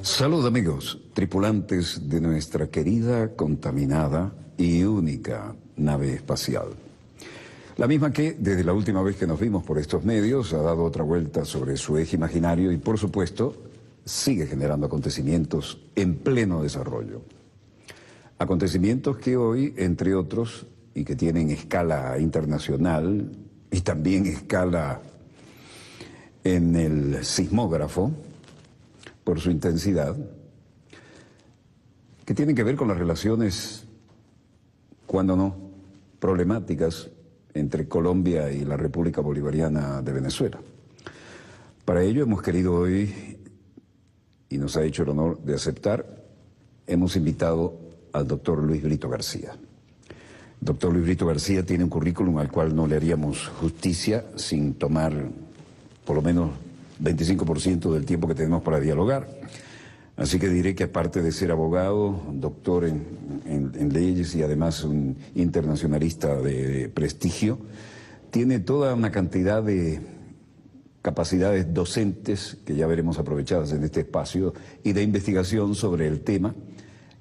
Salud amigos, tripulantes de nuestra querida, contaminada y única nave espacial. La misma que, desde la última vez que nos vimos por estos medios, ha dado otra vuelta sobre su eje imaginario y, por supuesto, sigue generando acontecimientos en pleno desarrollo. Acontecimientos que hoy, entre otros, y que tienen escala internacional y también escala en el sismógrafo, por su intensidad, que tienen que ver con las relaciones, cuando no, problemáticas entre Colombia y la República Bolivariana de Venezuela. Para ello hemos querido hoy, y nos ha hecho el honor de aceptar, hemos invitado al doctor Luis Brito García. El doctor Luis Brito García tiene un currículum al cual no le haríamos justicia sin tomar por lo menos 25% del tiempo que tenemos para dialogar. Así que diré que aparte de ser abogado, doctor en leyes y además un internacionalista de prestigio, tiene toda una cantidad de capacidades docentes que ya veremos aprovechadas en este espacio y de investigación sobre el tema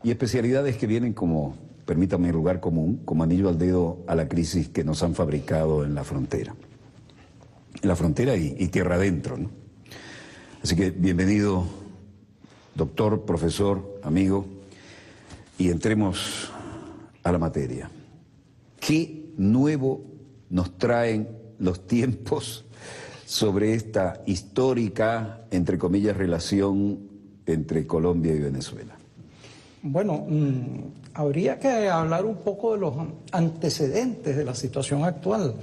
y especialidades que vienen como, permítame, lugar común, como anillo al dedo a la crisis que nos han fabricado en la frontera. En la frontera y tierra adentro, ¿no? Así que bienvenido, doctor, profesor, amigo, y entremos a la materia. ¿Qué nuevo nos traen los tiempos sobre esta histórica, entre comillas, relación entre Colombia y Venezuela? Bueno, habría que hablar un poco de los antecedentes de la situación actual.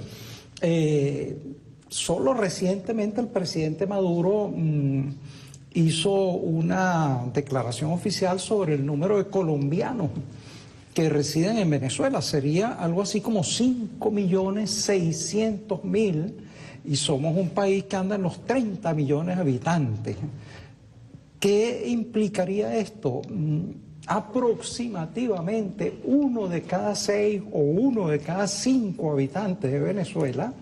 Solo recientemente el presidente Maduro hizo una declaración oficial sobre el número de colombianos que residen en Venezuela. Sería algo así como 5.600.000 y somos un país que anda en los 30 millones de habitantes. ¿Qué implicaría esto? Aproximadamente 1 de cada 6 o 1 de cada 5 habitantes de Venezuela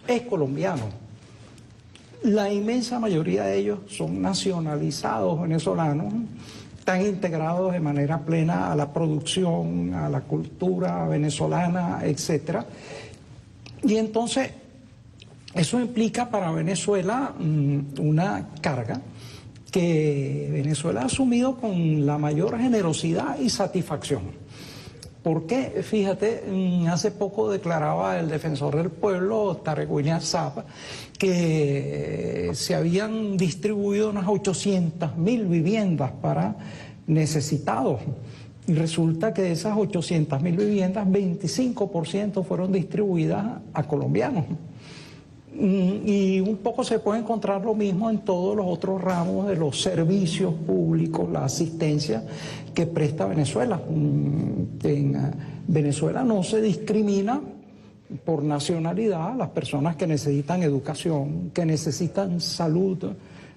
es colombiano. La inmensa mayoría de ellos son nacionalizados venezolanos, están integrados de manera plena a la producción, a la cultura venezolana, etc. Y entonces eso implica para Venezuela una carga que Venezuela ha asumido con la mayor generosidad y satisfacción. Porque, fíjate, hace poco declaraba el defensor del pueblo, Tarek William Saab, que se habían distribuido unas 800.000 viviendas para necesitados. Y resulta que de esas 800.000 viviendas, 25% fueron distribuidas a colombianos. Y un poco se puede encontrar lo mismo en todos los otros ramos de los servicios públicos, la asistencia que presta Venezuela. En Venezuela no se discrimina por nacionalidad las personas que necesitan educación, que necesitan salud,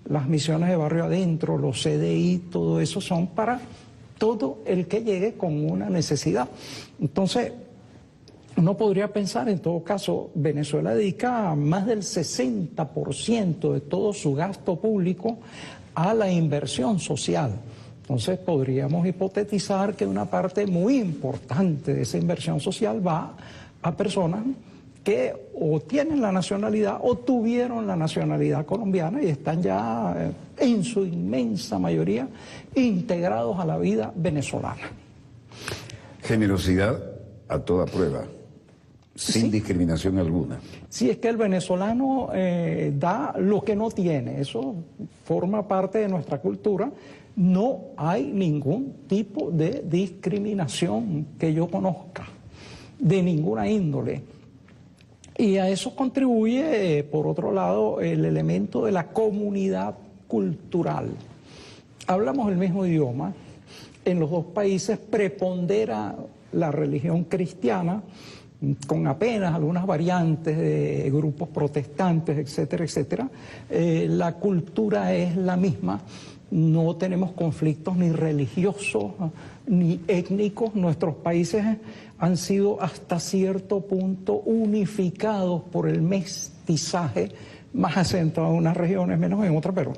las misiones de barrio adentro, los CDI, todo eso son para todo el que llegue con una necesidad. Entonces, uno podría pensar, en todo caso, Venezuela dedica más del 60% de todo su gasto público a la inversión social. Entonces podríamos hipotetizar que una parte muy importante de esa inversión social va a personas que o tienen la nacionalidad o tuvieron la nacionalidad colombiana y están ya en su inmensa mayoría integrados a la vida venezolana. Generosidad a toda prueba. Sin discriminación alguna. Sí, es que el venezolano da lo que no tiene, eso forma parte de nuestra cultura. No hay ningún tipo de discriminación que yo conozca, de ninguna índole. Y a eso contribuye, por otro lado, el elemento de la comunidad cultural. Hablamos el mismo idioma, en los dos países prepondera la religión cristiana, con apenas algunas variantes de grupos protestantes, etcétera, etcétera. La cultura es la misma, no tenemos conflictos ni religiosos ni étnicos. Nuestros países han sido hasta cierto punto unificados por el mestizaje más acentuado en unas regiones, menos en otras, pero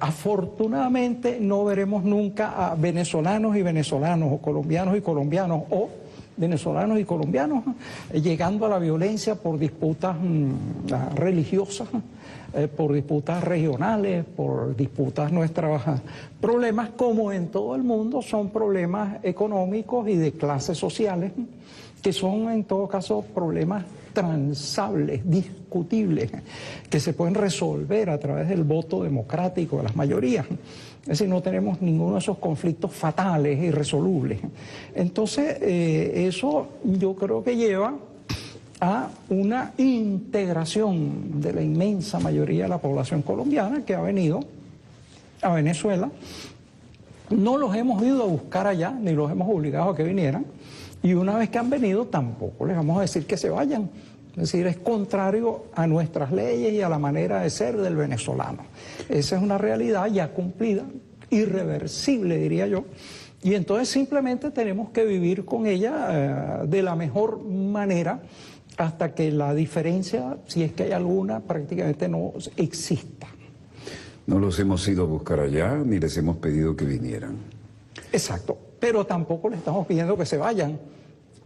afortunadamente no veremos nunca a venezolanos y venezolanos, o colombianos y colombianos, o venezolanos y colombianos llegando a la violencia por disputas religiosas, por disputas regionales, por disputas nuestras. Problemas como en todo el mundo son problemas económicos y de clases sociales, que son en todo caso problemas transables, discutibles, que se pueden resolver a través del voto democrático de las mayorías. Es decir, no tenemos ninguno de esos conflictos fatales e irresolubles. Entonces, eso yo creo que lleva a una integración de la inmensa mayoría de la población colombiana que ha venido a Venezuela. No los hemos ido a buscar allá, ni los hemos obligado a que vinieran, y una vez que han venido tampoco les vamos a decir que se vayan. Es decir, es contrario a nuestras leyes y a la manera de ser del venezolano. Esa es una realidad ya cumplida, irreversible diría yo, y entonces simplemente tenemos que vivir con ella de la mejor manera hasta que la diferencia, si es que hay alguna, prácticamente no exista. No los hemos ido a buscar allá, ni les hemos pedido que vinieran. Exacto, pero tampoco les estamos pidiendo que se vayan.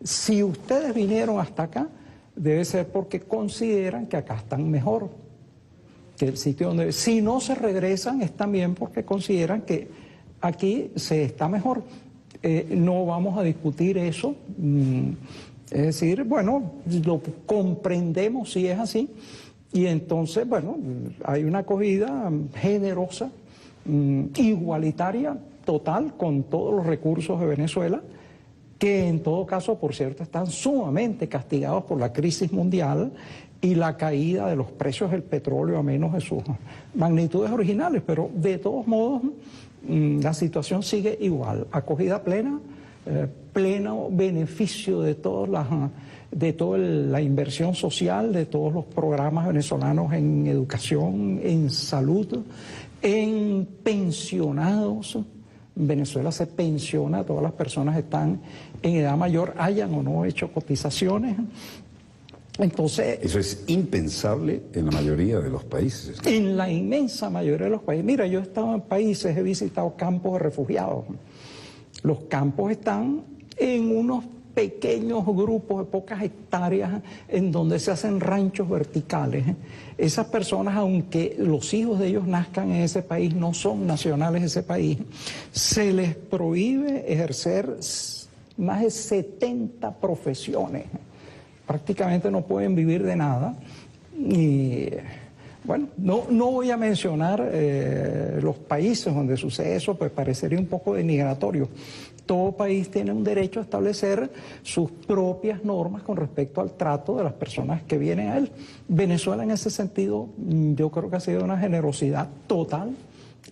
Si ustedes vinieron hasta acá, debe ser porque consideran que acá están mejor que el sitio donde... Si no se regresan es también porque consideran que aquí se está mejor. No vamos a discutir eso. Es decir, bueno, lo comprendemos si es así, y entonces, bueno, hay una acogida generosa, igualitaria, total, con todos los recursos de Venezuela, que en todo caso, por cierto, están sumamente castigados por la crisis mundial y la caída de los precios del petróleo a menos de sus magnitudes originales, pero de todos modos la situación sigue igual, acogida plena, pleno beneficio de toda la inversión social, de todos los programas venezolanos en educación, en salud, en pensionados. En Venezuela se pensiona, todas las personas están en edad mayor, hayan o no hecho cotizaciones. Entonces, eso es impensable en la mayoría de los países. En la inmensa mayoría de los países. Mira, yo he estado en países, he visitado campos de refugiados. Los campos están en unos pequeños grupos de pocas hectáreas en donde se hacen ranchos verticales. Esas personas, aunque los hijos de ellos nazcan en ese país, no son nacionales de ese país, se les prohíbe ejercer más de 70 profesiones. Prácticamente no pueden vivir de nada. Y bueno, no voy a mencionar los países donde sucede eso, pues parecería un poco denigratorio. Todo país tiene un derecho a establecer sus propias normas con respecto al trato de las personas que vienen a él. Venezuela en ese sentido yo creo que ha sido una generosidad total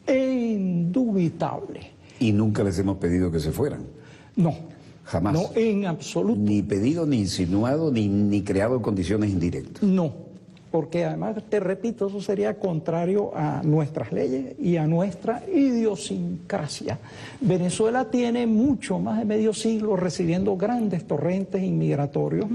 e indubitable. ¿Y nunca les hemos pedido que se fueran? No. Jamás. No, en absoluto. Ni pedido, ni insinuado, ni creado condiciones indirectas. No. Porque además, te repito, eso sería contrario a nuestras leyes y a nuestra idiosincrasia. Venezuela tiene mucho más de medio siglo recibiendo grandes torrentes inmigratorios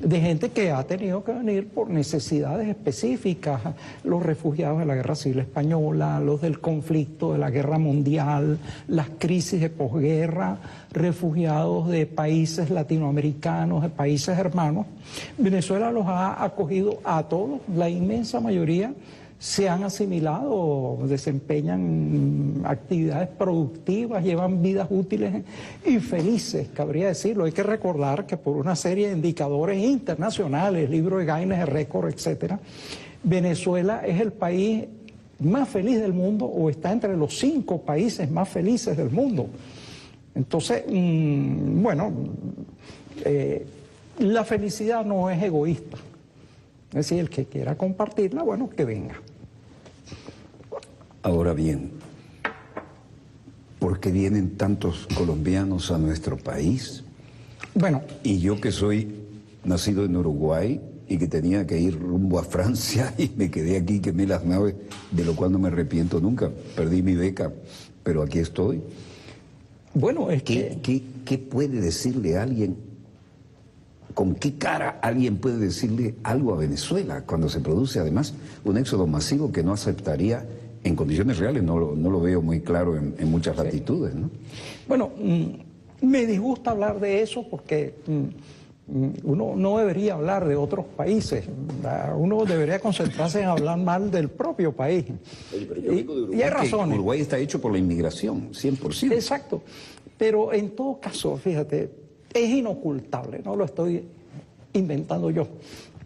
de gente que ha tenido que venir por necesidades específicas, los refugiados de la Guerra Civil Española, los del conflicto de la Guerra Mundial, las crisis de posguerra, refugiados de países latinoamericanos, de países hermanos. Venezuela los ha acogido a todos, la inmensa mayoría se han asimilado, desempeñan actividades productivas, llevan vidas útiles y felices, cabría decirlo. Hay que recordar que por una serie de indicadores internacionales, libro de Guinness de récord, etcétera, Venezuela es el país más feliz del mundo o está entre los 5 países más felices del mundo. Entonces, bueno, la felicidad no es egoísta. Es decir, el que quiera compartirla, bueno, que venga. Ahora bien, ¿por qué vienen tantos colombianos a nuestro país? Bueno. Y yo que soy nacido en Uruguay y que tenía que ir rumbo a Francia y me quedé aquí, quemé las naves, de lo cual no me arrepiento nunca. Perdí mi beca, pero aquí estoy. Bueno, es ¿Qué puede decirle a alguien ¿con qué cara alguien puede decirle algo a Venezuela cuando se produce además un éxodo masivo que no aceptaría en condiciones reales? No lo veo muy claro en muchas latitudes, ¿no? Bueno, me disgusta hablar de eso porque uno no debería hablar de otros países, uno debería concentrarse en hablar mal del propio país. Oye, pero yo vengo de Uruguay, y hay razones. Uruguay está hecho por la inmigración, 100%. Exacto, pero en todo caso, fíjate, es inocultable, no lo estoy inventando yo.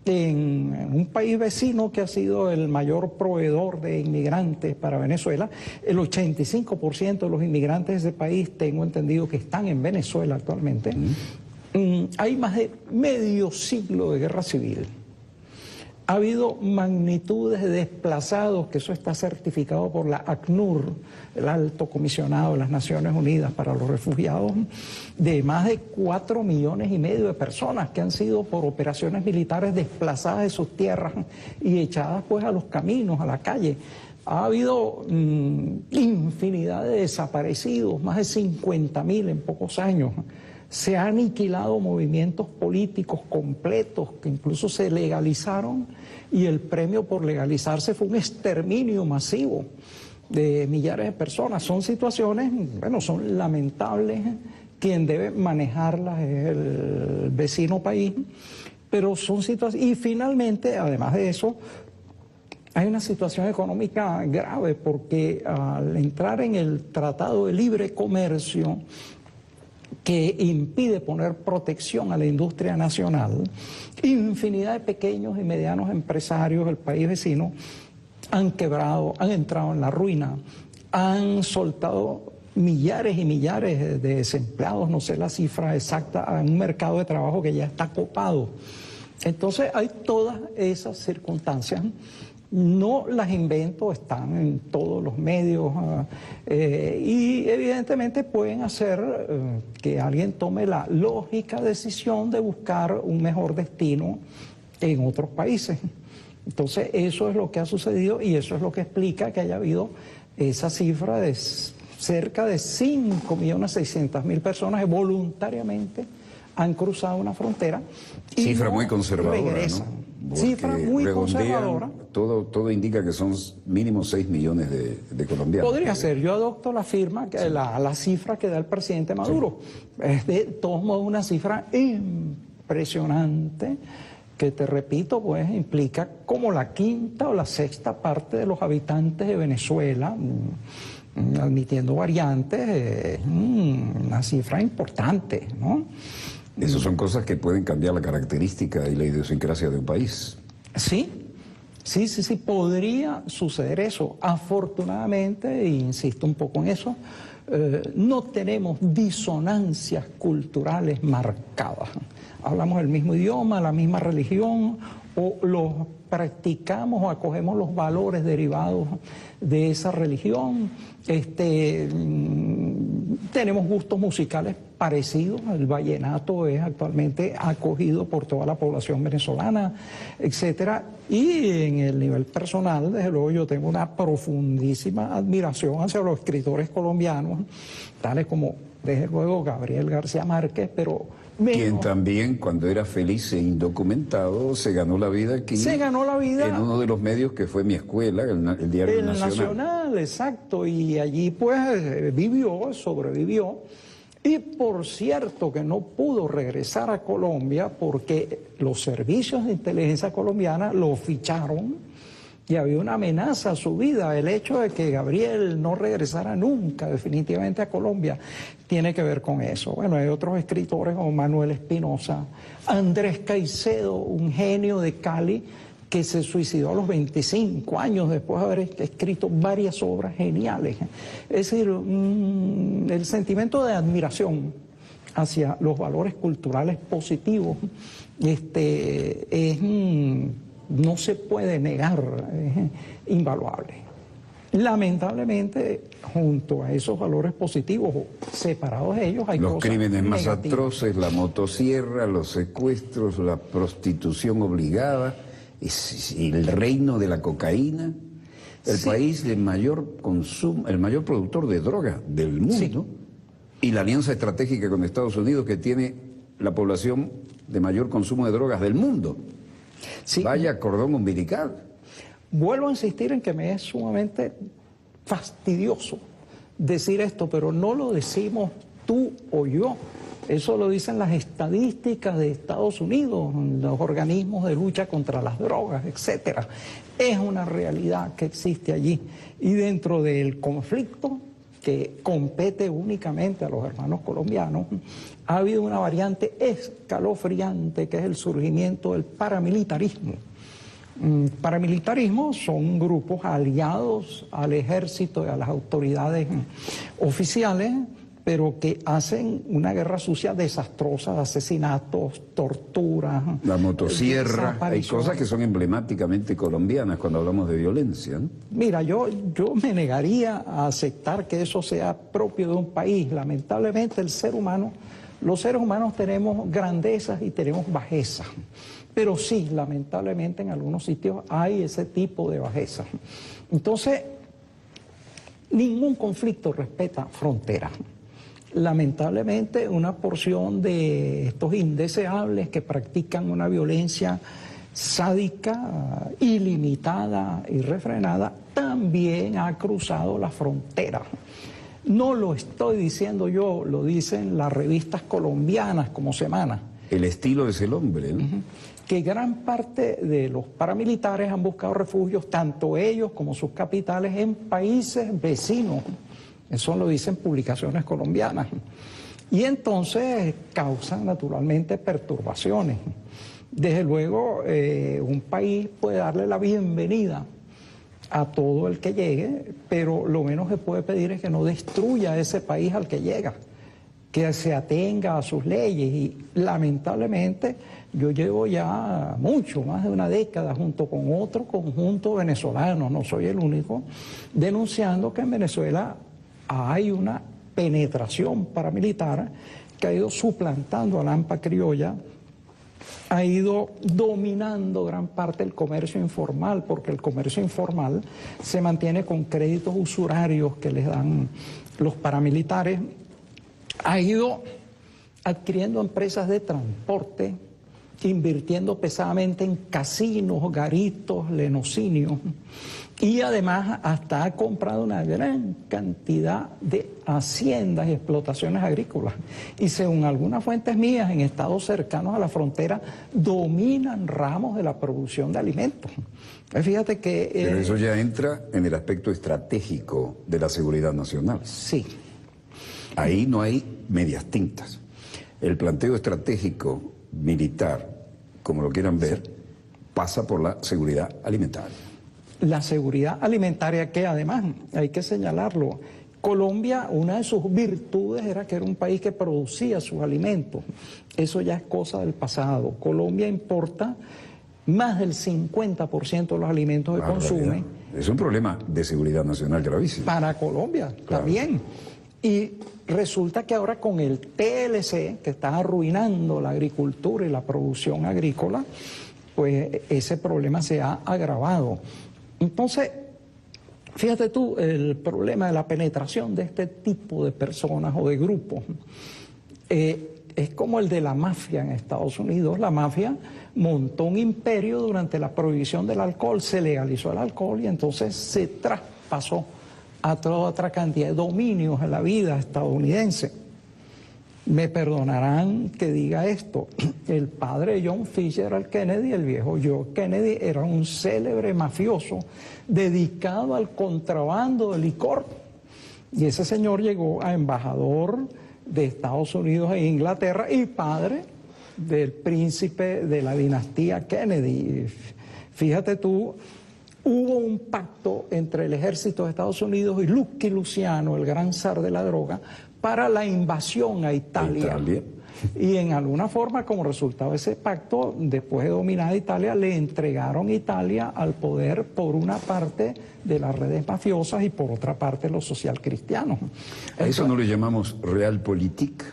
En un país vecino que ha sido el mayor proveedor de inmigrantes para Venezuela, el 85% de los inmigrantes de ese país, tengo entendido que están en Venezuela actualmente. Hay más de medio siglo de guerra civil. Ha habido magnitudes de desplazados, que eso está certificado por la ACNUR, el Alto Comisionado de las Naciones Unidas para los Refugiados, de más de 4,5 millones de personas que han sido por operaciones militares desplazadas de sus tierras y echadas pues a los caminos, a la calle. Ha habido infinidad de desaparecidos, más de 50.000 en pocos años. Se han aniquilado movimientos políticos completos que incluso se legalizaron y el premio por legalizarse fue un exterminio masivo de millares de personas. Son situaciones, bueno, son lamentables. Quien debe manejarlas es el vecino país, pero son situaciones. Y finalmente, además de eso, hay una situación económica grave porque al entrar en el Tratado de Libre Comercio, que impide poner protección a la industria nacional, infinidad de pequeños y medianos empresarios del país vecino han quebrado, han entrado en la ruina, han soltado millares y millares de desempleados, no sé la cifra exacta, en un mercado de trabajo que ya está copado. Entonces hay todas esas circunstancias. No las invento, están en todos los medios y evidentemente pueden hacer que alguien tome la lógica decisión de buscar un mejor destino en otros países. Entonces eso es lo que ha sucedido y eso es lo que explica que haya habido esa cifra de cerca de 5.600.000 personas que voluntariamente han cruzado una frontera. Y cifra muy conservadora, regresan. ¿no? Cifra muy conservadora. Todo indica que son mínimo 6 millones de colombianos. Podría ser, yo adopto la firma, que la cifra que da el presidente Maduro. Sí. Es de todos modos una cifra impresionante que, te repito, pues implica como la quinta o la sexta parte de los habitantes de Venezuela, admitiendo variantes, es una cifra importante, ¿no? Esas son cosas que pueden cambiar la característica y la idiosincrasia de un país. Sí, podría suceder eso. Afortunadamente, e insisto un poco en eso, no tenemos disonancias culturales marcadas. Hablamos el mismo idioma, la misma religión, o los practicamos o acogemos los valores derivados de esa religión. Tenemos gustos musicales parecidos. El vallenato es actualmente acogido por toda la población venezolana, etcétera. Y en el nivel personal, desde luego, yo tengo una profundísima admiración hacia los escritores colombianos, tales como, desde luego, Gabriel García Márquez, pero quien también, cuando era feliz e indocumentado, se ganó la vida aquí. Se ganó la vida en uno de los medios que fue mi escuela, el diario El Nacional, exacto. Y allí pues sobrevivió. Y por cierto que no pudo regresar a Colombia porque los servicios de inteligencia colombiana lo ficharon y había una amenaza a su vida. El hecho de que Gabriel no regresara nunca definitivamente a Colombia tiene que ver con eso. Bueno, hay otros escritores como Manuel Espinosa, Andrés Caicedo, un genio de Cali, que se suicidó a los 25 años después de haber escrito varias obras geniales. Es decir, el sentimiento de admiración hacia los valores culturales positivos no se puede negar, es invaluable. Lamentablemente, junto a esos valores positivos, separados de ellos, hay los cosas crímenes más negativas. atroces, la motosierra, los secuestros, la prostitución obligada, el reino de la cocaína, el país de mayor consumo, el mayor productor de droga del mundo, y la alianza estratégica con Estados Unidos, que tiene la población de mayor consumo de drogas del mundo. Sí. Vaya cordón umbilical. Vuelvo a insistir en que me es sumamente fastidioso decir esto, pero no lo decimos tú o yo. Eso lo dicen las estadísticas de Estados Unidos, los organismos de lucha contra las drogas, etcétera. Es una realidad que existe allí. Y dentro del conflicto que compete únicamente a los hermanos colombianos, ha habido una variante escalofriante que es el surgimiento del paramilitarismo. Paramilitarismo son grupos aliados al ejército y a las autoridades oficiales, pero que hacen una guerra sucia desastrosa, asesinatos, torturas. La motosierra, hay cosas que son emblemáticamente colombianas cuando hablamos de violencia, ¿no? Mira, yo me negaría a aceptar que eso sea propio de un país. Lamentablemente los seres humanos tenemos grandezas y tenemos bajezas. Pero sí, lamentablemente en algunos sitios hay ese tipo de bajezas. Entonces, ningún conflicto respeta fronteras. Lamentablemente, una porción de estos indeseables que practican una violencia sádica, ilimitada, irrefrenada, también ha cruzado la frontera. No lo estoy diciendo yo, lo dicen las revistas colombianas como Semana. El estilo es el hombre, ¿no? Que gran parte de los paramilitares han buscado refugios, tanto ellos como sus capitales, en países vecinos. Eso lo dicen publicaciones colombianas. Y entonces causan naturalmente perturbaciones. Desde luego, un país puede darle la bienvenida a todo el que llegue, pero lo menos que puede pedir es que no destruya ese país al que llega, que se atenga a sus leyes. Y lamentablemente yo llevo ya mucho, más de una década, junto con otro conjunto venezolano, no soy el único, denunciando que en Venezuela hay una penetración paramilitar que ha ido suplantando a la AMPA criolla, ha ido dominando gran parte del comercio informal, porque el comercio informal se mantiene con créditos usurarios que les dan los paramilitares, ha ido adquiriendo empresas de transporte, invirtiendo pesadamente en casinos, garitos, lenocinios, y además hasta ha comprado una gran cantidad de haciendas y explotaciones agrícolas. Y según algunas fuentes mías, en estados cercanos a la frontera, dominan ramos de la producción de alimentos. Fíjate que... Pero eso ya entra en el aspecto estratégico de la seguridad nacional. Sí. Ahí no hay medias tintas. El planteo estratégico militar, como lo quieran ver, pasa por la seguridad alimentaria. La seguridad alimentaria, que además, hay que señalarlo, Colombia, una de sus virtudes era que era un país que producía sus alimentos. Eso ya es cosa del pasado. Colombia importa más del 50% de los alimentos que consume. Es un problema de seguridad nacional gravísimo. Para Colombia, claro. También. Y resulta que ahora con el TLC, que está arruinando la agricultura y la producción agrícola, pues ese problema se ha agravado. Entonces, fíjate tú, el problema de la penetración de este tipo de personas o de grupos es como el de la mafia en Estados Unidos. La mafia montó un imperio durante la prohibición del alcohol, se legalizó el alcohol y entonces se traspasó a toda otra cantidad de dominios en la vida estadounidense. Me perdonarán que diga esto, el padre de John Fitzgerald Kennedy, el viejo John Kennedy, era un célebre mafioso dedicado al contrabando de licor. Y ese señor llegó a embajador de Estados Unidos e Inglaterra y padre del príncipe de la dinastía Kennedy. Fíjate tú, hubo un pacto entre el ejército de Estados Unidos y Lucky Luciano, el gran zar de la droga, para la invasión a Italia. Y en alguna forma, como resultado de ese pacto, después de dominar Italia, le entregaron Italia al poder por una parte de las redes mafiosas y por otra parte los socialcristianos. ¿A eso no le llamamos realpolitik?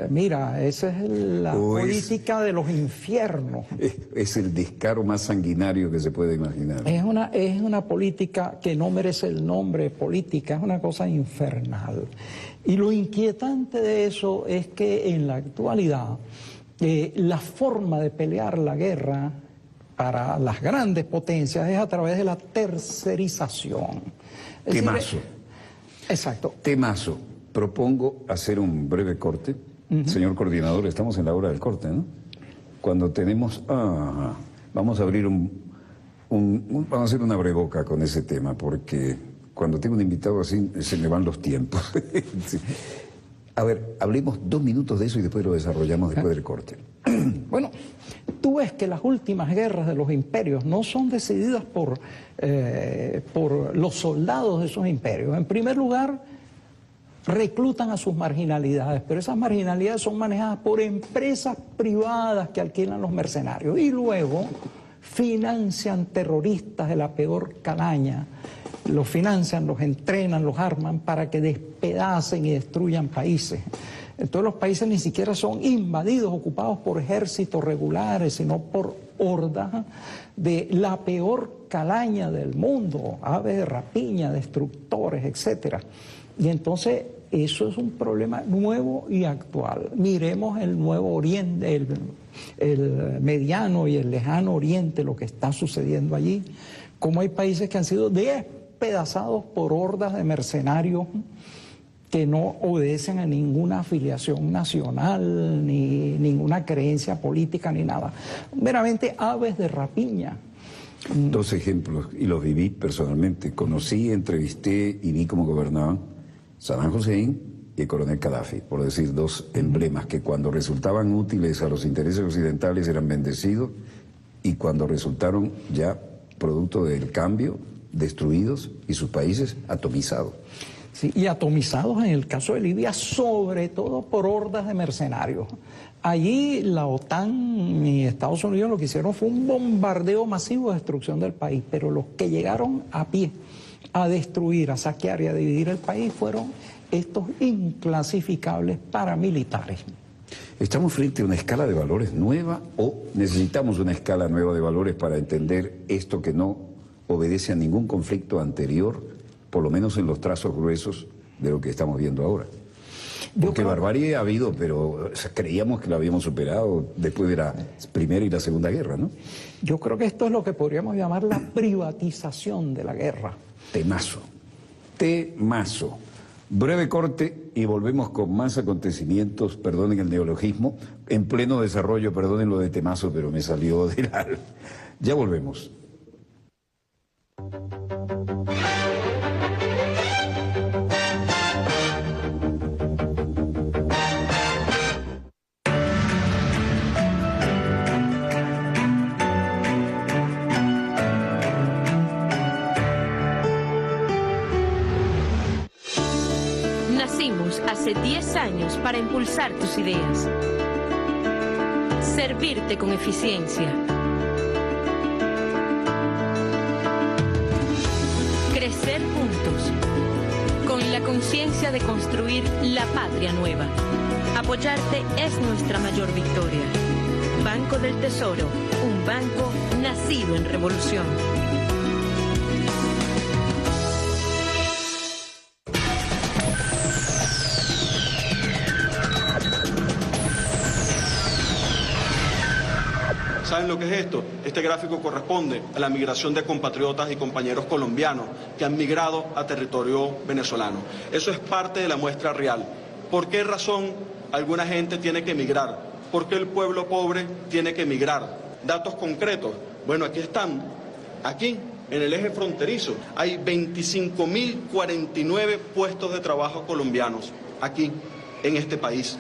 Mira, esa es la política de los infiernos. Es el descaro más sanguinario que se puede imaginar. Es una política que no merece el nombre política, es una cosa infernal. Y lo inquietante de eso es que en la actualidad la forma de pelear la guerra para las grandes potencias es a través de la tercerización. Temazo. Exacto. Temazo. Propongo hacer un breve corte. Señor coordinador, estamos en la hora del corte, ¿no? Cuando tenemos... vamos a abrir vamos a hacer una breboca con ese tema, porque cuando tengo un invitado así se me van los tiempos. Sí. A ver, hablemos 2 minutos de eso y después lo desarrollamos después del corte. Bueno, tú ves que las últimas guerras de los imperios no son decididas por los soldados de esos imperios. En primer lugar, reclutan a sus marginalidades, pero esas marginalidades son manejadas por empresas privadas que alquilan los mercenarios y luego financian terroristas de la peor calaña. Los financian, los entrenan, los arman para que despedacen y destruyan países. Entonces los países ni siquiera son invadidos, ocupados por ejércitos regulares, sino por hordas de la peor calaña del mundo, aves de rapiña, destructores, etc. Y entonces eso es un problema nuevo y actual. Miremos el Nuevo Oriente, el Mediano y el Lejano Oriente, lo que está sucediendo allí, como hay países que han sido despedazados por hordas de mercenarios que no obedecen a ninguna afiliación nacional, ni ninguna creencia política, ni nada. Meramente aves de rapiña. 2 ejemplos, y los viví personalmente. Conocí, entrevisté y vi cómo gobernaban Saddam Hussein y el coronel Gaddafi, por decir 2 emblemas que cuando resultaban útiles a los intereses occidentales eran bendecidos y cuando resultaron ya producto del cambio, destruidos y sus países atomizados. Sí, y atomizados en el caso de Libia, sobre todo por hordas de mercenarios. Allí la OTAN y Estados Unidos lo que hicieron fue un bombardeo masivo de destrucción del país, pero los que llegaron a pie a destruir, a saquear y a dividir el país fueron estos inclasificables paramilitares. ¿Estamos frente a una escala de valores nueva o necesitamos una escala nueva de valores para entender esto que no obedece a ningún conflicto anterior, por lo menos en los trazos gruesos de lo que estamos viendo ahora? Porque barbarie ha habido, pero creíamos que lo habíamos superado después de la Primera y la Segunda Guerra, ¿no? Yo creo que esto es lo que podríamos llamar la privatización de la guerra. Temazo. Temazo. Breve corte y volvemos con más acontecimientos, perdonen el neologismo, en pleno desarrollo, perdonen lo de temazo, pero me salió del alma. Ya volvemos. Hace 10 años para impulsar tus ideas, servirte con eficiencia, crecer juntos, con la conciencia de construir la patria nueva. Apoyarte es nuestra mayor victoria. Banco del Tesoro, un banco nacido en revolución. ¿Saben lo que es esto? Este gráfico corresponde a la migración de compatriotas y compañeros colombianos que han migrado a territorio venezolano. Eso es parte de la muestra real. ¿Por qué razón alguna gente tiene que emigrar? ¿Por qué el pueblo pobre tiene que emigrar? Datos concretos. Bueno, aquí están. Aquí, en el eje fronterizo, hay 25.049 puestos de trabajo colombianos. Aquí, en este país.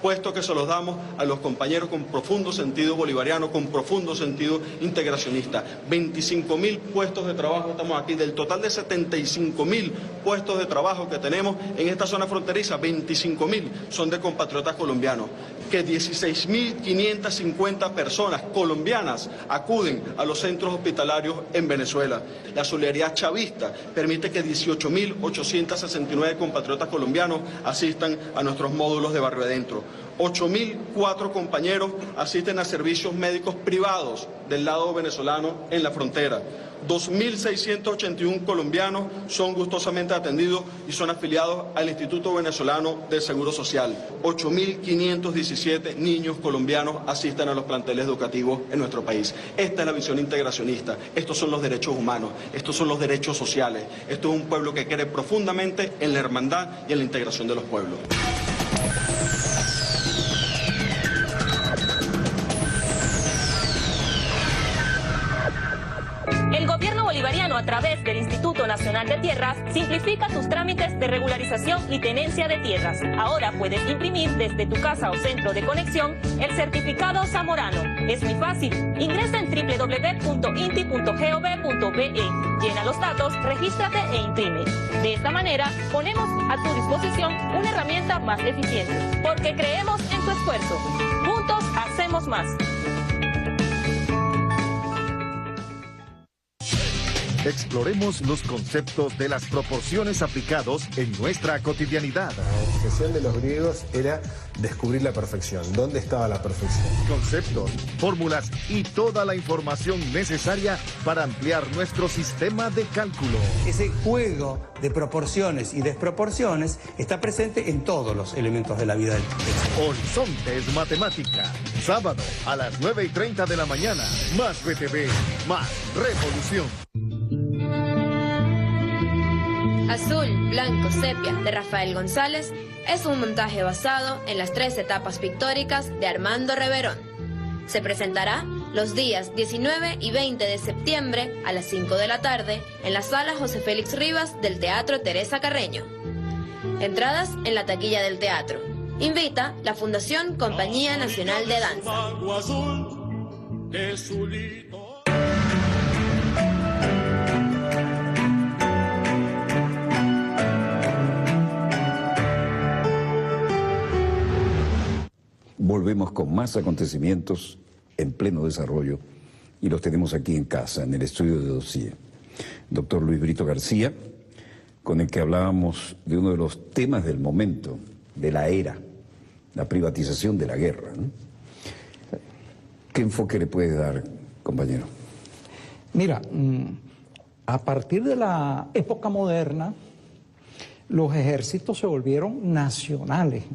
Puestos que se los damos a los compañeros con profundo sentido bolivariano, con profundo sentido integracionista. 25.000 puestos de trabajo estamos aquí. Del total de 75.000 puestos de trabajo que tenemos en esta zona fronteriza, 25.000 son de compatriotas colombianos. Que 16.550 personas colombianas acuden a los centros hospitalarios en Venezuela. La solidaridad chavista permite que 18.869 compatriotas colombianos asistan a nuestros módulos de Barrio Adentro. 8.004 compañeros asisten a servicios médicos privados del lado venezolano en la frontera. 2.681 colombianos son gustosamente atendidos y son afiliados al Instituto Venezolano del Seguro Social. 8.517 niños colombianos asisten a los planteles educativos en nuestro país. Esta es la visión integracionista. Estos son los derechos humanos, estos son los derechos sociales. Esto es un pueblo que cree profundamente en la hermandad y en la integración de los pueblos. El gobierno bolivariano, a través del Instituto Nacional de Tierras, simplifica tus trámites de regularización y tenencia de tierras. Ahora puedes imprimir desde tu casa o centro de conexión el certificado zamorano. Es muy fácil. Ingresa en www.inti.gov.be. Llena los datos, regístrate e imprime. De esta manera, ponemos a tu disposición una herramienta más eficiente. Porque creemos en tu esfuerzo. Juntos hacemos más. Exploremos los conceptos de las proporciones aplicados en nuestra cotidianidad. La obsesión de los griegos era descubrir la perfección. ¿Dónde estaba la perfección? Conceptos, fórmulas y toda la información necesaria para ampliar nuestro sistema de cálculo. Ese juego de proporciones y desproporciones está presente en todos los elementos de la vida del texto. Horizontes Matemática, sábado a las 9:30 de la mañana. Más BTV, más revolución. Azul, Blanco, Sepia, de Rafael González, es un montaje basado en las 3 etapas pictóricas de Armando Reverón. Se presentará los días 19 y 20 de septiembre a las 5 de la tarde en la sala José Félix Rivas del Teatro Teresa Carreño. Entradas en la taquilla del teatro. Invita la Fundación Compañía Nacional de Danza. Volvemos con más acontecimientos en pleno desarrollo y los tenemos aquí en casa, en el estudio de Dossier. Doctor Luis Brito García, con el que hablábamos de uno de los temas del momento, de la era, la privatización de la guerra, ¿no? ¿Qué enfoque le puede dar, compañero? Mira, a partir de la época moderna, los ejércitos se volvieron nacionales.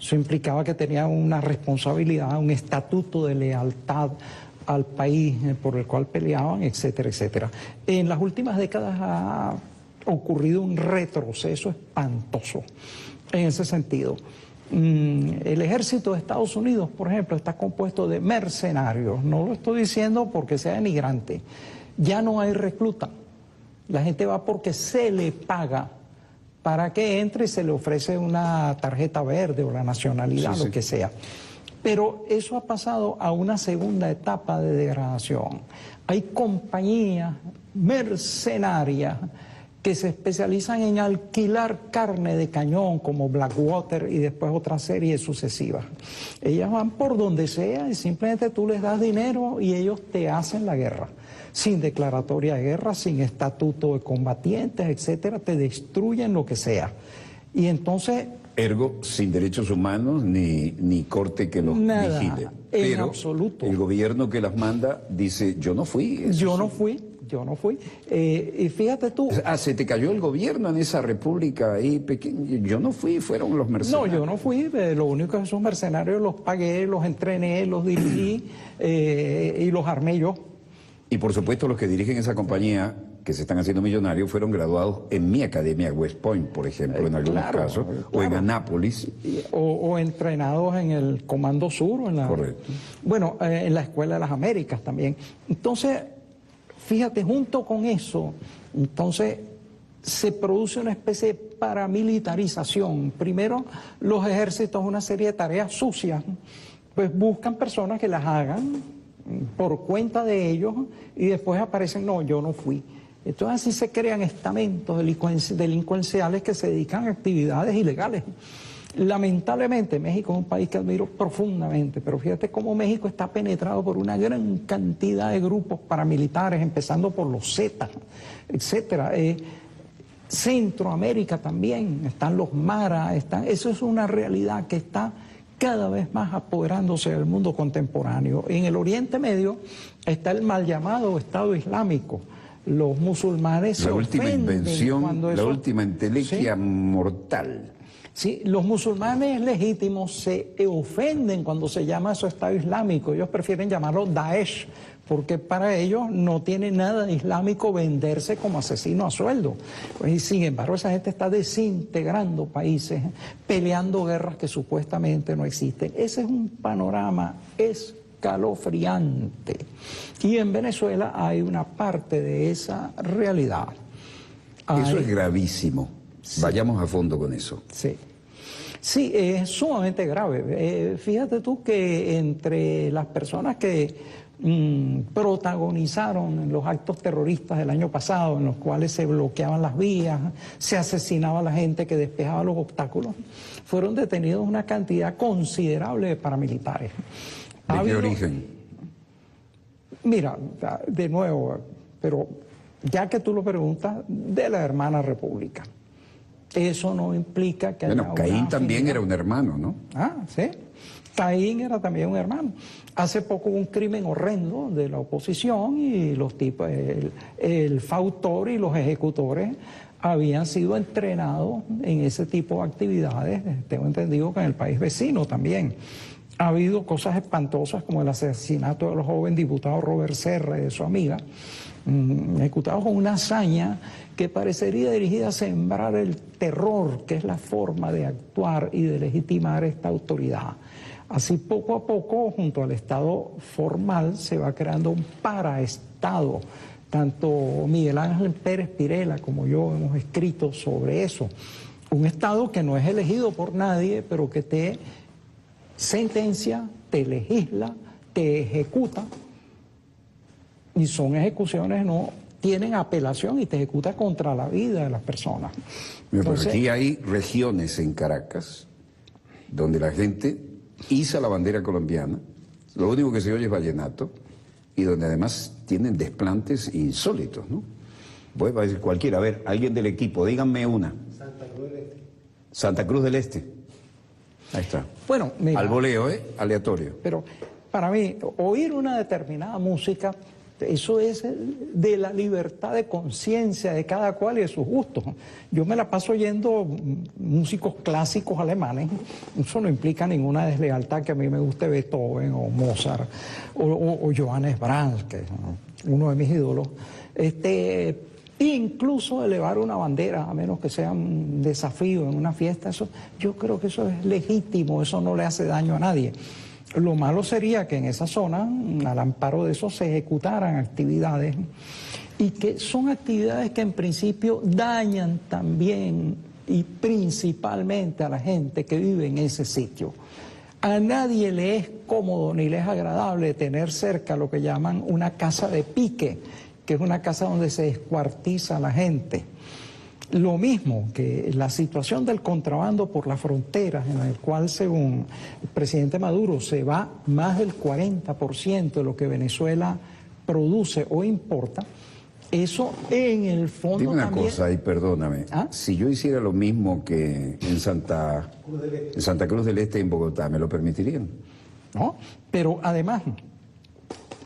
Eso implicaba que tenían una responsabilidad, un estatuto de lealtad al país por el cual peleaban, etcétera, etcétera. En las últimas décadas ha ocurrido un retroceso espantoso en ese sentido. El ejército de Estados Unidos, por ejemplo, está compuesto de mercenarios. No lo estoy diciendo porque sea denigrante. Ya no hay recluta. La gente va porque se le paga para que entre y se le ofrece una tarjeta verde o la nacionalidad, lo que sea. Pero eso ha pasado a una segunda etapa de degradación. Hay compañías mercenarias que se especializan en alquilar carne de cañón, como Blackwater y después otra serie sucesivas. Ellas van por donde sea y simplemente tú les das dinero y ellos te hacen la guerra. Sin declaratoria de guerra, sin estatuto de combatientes, etcétera, te destruyen lo que sea. Y entonces... Ergo, sin derechos humanos ni corte que los vigile. En absoluto. El gobierno que las manda dice, yo no fui. Yo no fui. Y fíjate tú... se te cayó el gobierno en esa república ahí pequeña. Yo no fui, fueron los mercenarios. No, yo no fui. Lo único que esos mercenarios los pagué, los entrené, los dirigí y los armé yo. Y por supuesto los que dirigen esa compañía, que se están haciendo millonarios, fueron graduados en mi academia West Point, por ejemplo, en algunos casos, o en Anápolis. O entrenados en el Comando Sur. Correcto. Bueno, en la Escuela de las Américas también. Entonces, fíjate, junto con eso, entonces se produce una especie de paramilitarización. Primero, los ejércitos, una serie de tareas sucias, pues buscan personas que las hagan por cuenta de ellos y después aparecen, no, yo no fui. Entonces así se crean estamentos delincuenciales que se dedican a actividades ilegales. Lamentablemente México es un país que admiro profundamente, pero fíjate cómo México está penetrado por una gran cantidad de grupos paramilitares, empezando por los Zetas, etcétera. Centroamérica también, están los Mara, eso es una realidad que está cada vez más apoderándose del mundo contemporáneo. En el Oriente Medio está el mal llamado Estado Islámico. Los musulmanes se ofenden cuando la última entelequia mortal. Sí, los musulmanes legítimos se ofenden cuando se llama eso Estado Islámico. Ellos prefieren llamarlo Daesh, porque para ellos no tiene nada de islámico venderse como asesino a sueldo. Pues, y sin embargo, esa gente está desintegrando países, peleando guerras que supuestamente no existen. Ese es un panorama escalofriante. Y en Venezuela hay una parte de esa realidad. Eso es gravísimo. Sí. Vayamos a fondo con eso. Sí. Sí, es sumamente grave. Fíjate tú que entre las personas que protagonizaron los actos terroristas del año pasado, en los cuales se bloqueaban las vías, se asesinaba a la gente que despejaba los obstáculos, fueron detenidos una cantidad considerable de paramilitares. ¿De qué origen? Mira, de nuevo, pero ya que tú lo preguntas, de la hermana república. Eso no implica que haya Caín también era un hermano, ¿no? Ah, sí. Caín era también un hermano. Hace poco hubo un crimen horrendo de la oposición y los tipos, el fautor y los ejecutores habían sido entrenados en ese tipo de actividades. Tengo entendido que en el país vecino también. Ha habido cosas espantosas como el asesinato del joven diputado Robert Serra y de su amiga, ejecutados con una hazaña que parecería dirigida a sembrar el terror, que es la forma de actuar y de legitimar esta autoridad. Así poco a poco, junto al Estado formal, se va creando un paraestado. Tanto Miguel Ángel Pérez Pirela como yo hemos escrito sobre eso. Un Estado que no es elegido por nadie, pero que te sentencia, te legisla, te ejecuta, y son ejecuciones, no tienen apelación y te ejecuta contra la vida de las personas. Entonces, aquí hay regiones en Caracas donde la gente iza la bandera colombiana, lo único que se oye es vallenato, y donde además tienen desplantes insólitos, ¿no? Pues va a decir cualquiera, a ver, alguien del equipo, díganme una. Santa Cruz del Este. Santa Cruz del Este. Ahí está. Bueno, mira, al voleo, aleatorio. Pero para mí, oír una determinada música, eso es de la libertad de conciencia de cada cual y de sus gustos. Yo me la paso oyendo músicos clásicos alemanes. Eso no implica ninguna deslealtad que a mí me guste Beethoven o Mozart o Johannes Brahms, que es uno de mis ídolos. Incluso elevar una bandera, a menos que sea un desafío en una fiesta, eso, yo creo que eso es legítimo, eso no le hace daño a nadie. Lo malo sería que en esa zona, al amparo de eso, se ejecutaran actividades y que son actividades que en principio dañan también y principalmente a la gente que vive en ese sitio. A nadie le es cómodo ni le es agradable tener cerca lo que llaman una casa de pique, que es una casa donde se descuartiza a la gente. Lo mismo que la situación del contrabando por las fronteras, en el cual, según el presidente Maduro, se va más del 40% de lo que Venezuela produce o importa, eso en el fondo Dime una también... cosa, y perdóname, si yo hiciera lo mismo que en Santa Cruz del Este y en Bogotá, ¿me lo permitirían? No, pero además...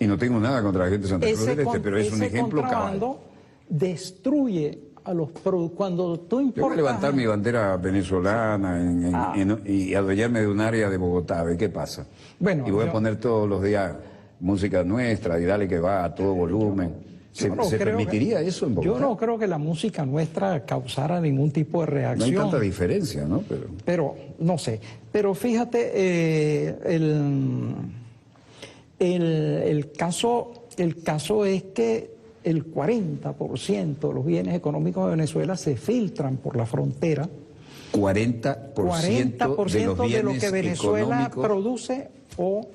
Y no tengo nada contra la gente de Santa Cruz del Este, pero es un ejemplo cabal. Destruye a los productos. Cuando tú importas... Yo voy a levantar mi bandera venezolana y adueñarme de un área de Bogotá, a ver qué pasa. Bueno, y voy a poner todos los días música nuestra y dale que va a todo volumen. ¿Se permitiría eso en Bogotá? Yo no creo que la música nuestra causara ningún tipo de reacción. No hay tanta diferencia, ¿no? Pero no sé. Pero fíjate, el caso es que el 40% de los bienes económicos de Venezuela se filtran por la frontera. 40% de los bienes de lo que Venezuela económicos produce o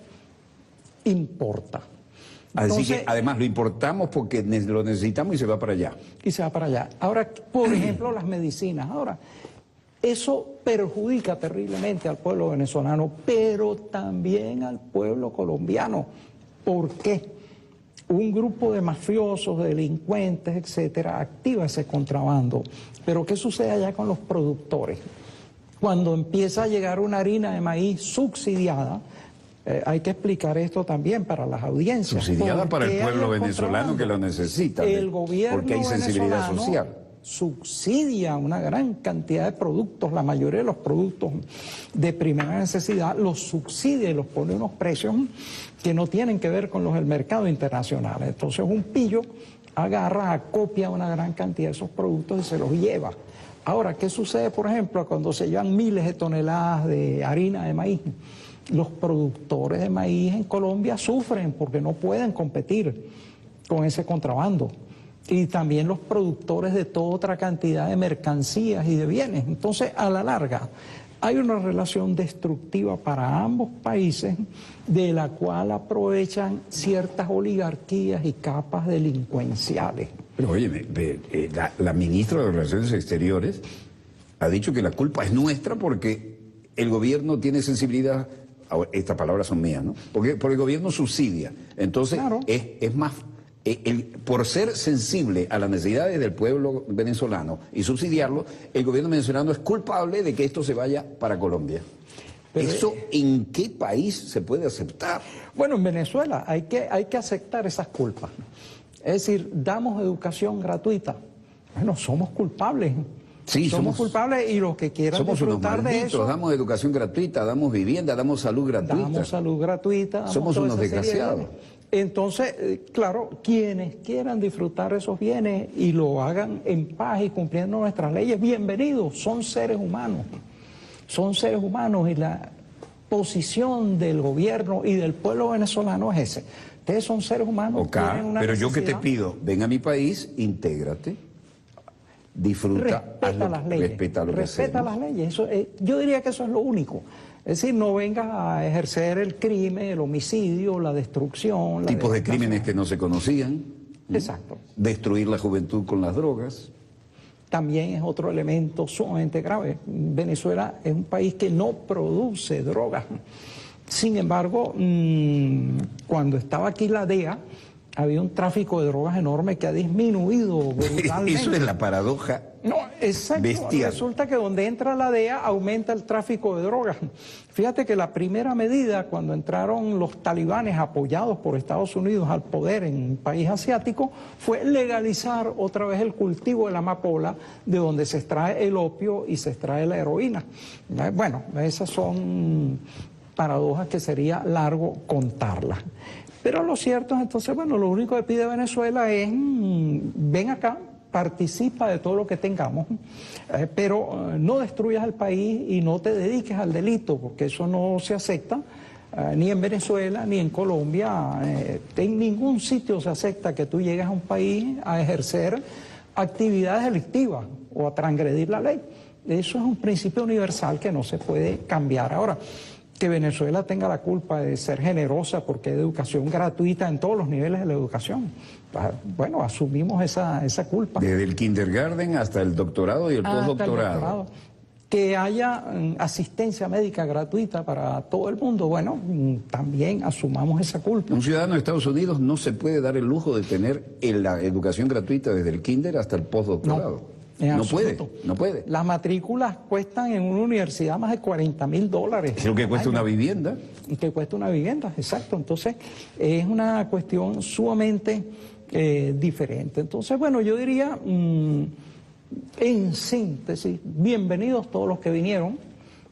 importa. Así que además lo importamos porque lo necesitamos y se va para allá. Y se va para allá. Ahora, por ejemplo, las medicinas. Ahora, eso perjudica terriblemente al pueblo venezolano, pero también al pueblo colombiano. ¿Por qué? Un grupo de mafiosos, de delincuentes, etcétera, activa ese contrabando. Pero ¿qué sucede allá con los productores? Cuando empieza a llegar una harina de maíz subsidiada, hay que explicar esto también para las audiencias. Subsidiada para el pueblo venezolano que lo necesita, el gobierno porque hay sensibilidad social. Subsidia una gran cantidad de productos, la mayoría de los productos de primera necesidad, los subsidia y los pone a unos precios que no tienen que ver con los del mercado internacional. Entonces un pillo agarra, acopia una gran cantidad de esos productos y se los lleva. Ahora, ¿qué sucede, por ejemplo, cuando se llevan miles de toneladas de harina de maíz? Los productores de maíz en Colombia sufren porque no pueden competir con ese contrabando. Y también los productores de toda otra cantidad de mercancías y de bienes. Entonces, a la larga, hay una relación destructiva para ambos países de la cual aprovechan ciertas oligarquías y capas delincuenciales. Pero oye, la ministra de Relaciones Exteriores ha dicho que la culpa es nuestra porque el gobierno tiene sensibilidad. Estas palabras son mías, ¿no? Porque el gobierno subsidia. Entonces, claro, es más, por ser sensible a las necesidades del pueblo venezolano y subsidiarlo, el gobierno venezolano es culpable de que esto se vaya para Colombia. Pero ¿eso en qué país se puede aceptar? Bueno, en Venezuela hay que aceptar esas culpas. Es decir, damos educación gratuita. Bueno, somos culpables. Sí, somos culpables y los que quieran disfrutar de eso. Damos educación gratuita, damos vivienda, damos salud gratuita. Damos salud gratuita. Somos unos desgraciados. Entonces, claro, quienes quieran disfrutar esos bienes y lo hagan en paz y cumpliendo nuestras leyes, bienvenidos, son seres humanos. Son seres humanos y la posición del gobierno y del pueblo venezolano es ese. Ustedes son seres humanos. Okay, pero yo que te pido, ven a mi país, intégrate. Disfruta, respeta las leyes, respeta las leyes. Eso, yo diría que eso es lo único. Es decir, no vengas a ejercer el crimen, el homicidio, la destrucción. Tipos de crímenes que no se conocían. Exacto. Destruir la juventud con las drogas. También es otro elemento sumamente grave. Venezuela es un país que no produce drogas. Sin embargo, cuando estaba aquí la DEA, había un tráfico de drogas enorme que ha disminuido brutalmente. Eso es la paradoja. No, exacto. Bestial. Resulta que donde entra la DEA aumenta el tráfico de drogas. Fíjate que la primera medida cuando entraron los talibanes apoyados por Estados Unidos al poder en un país asiático fue legalizar otra vez el cultivo de la amapola, de donde se extrae el opio y se extrae la heroína. Bueno, esas son paradojas que sería largo contarlas. Pero lo cierto es entonces, bueno, lo único que pide Venezuela es, ven acá, participa de todo lo que tengamos, pero no destruyas el país y no te dediques al delito, porque eso no se acepta, ni en Venezuela, ni en Colombia, en ningún sitio se acepta que tú llegues a un país a ejercer actividades delictivas o a transgredir la ley. Eso es un principio universal que no se puede cambiar. Ahora, que Venezuela tenga la culpa de ser generosa porque hay educación gratuita en todos los niveles de la educación. Bueno, asumimos esa culpa. Desde el kindergarten hasta el doctorado y el postdoctorado. Que haya asistencia médica gratuita para todo el mundo, bueno, también asumamos esa culpa. Un ciudadano de Estados Unidos no se puede dar el lujo de tener la educación gratuita desde el kinder hasta el postdoctorado. No puede. Las matrículas cuestan en una universidad más de $40.000. Es lo que cuesta una vivienda. Que cuesta una vivienda, exacto. Entonces, es una cuestión sumamente diferente. Entonces, bueno, yo diría, en síntesis, bienvenidos todos los que vinieron.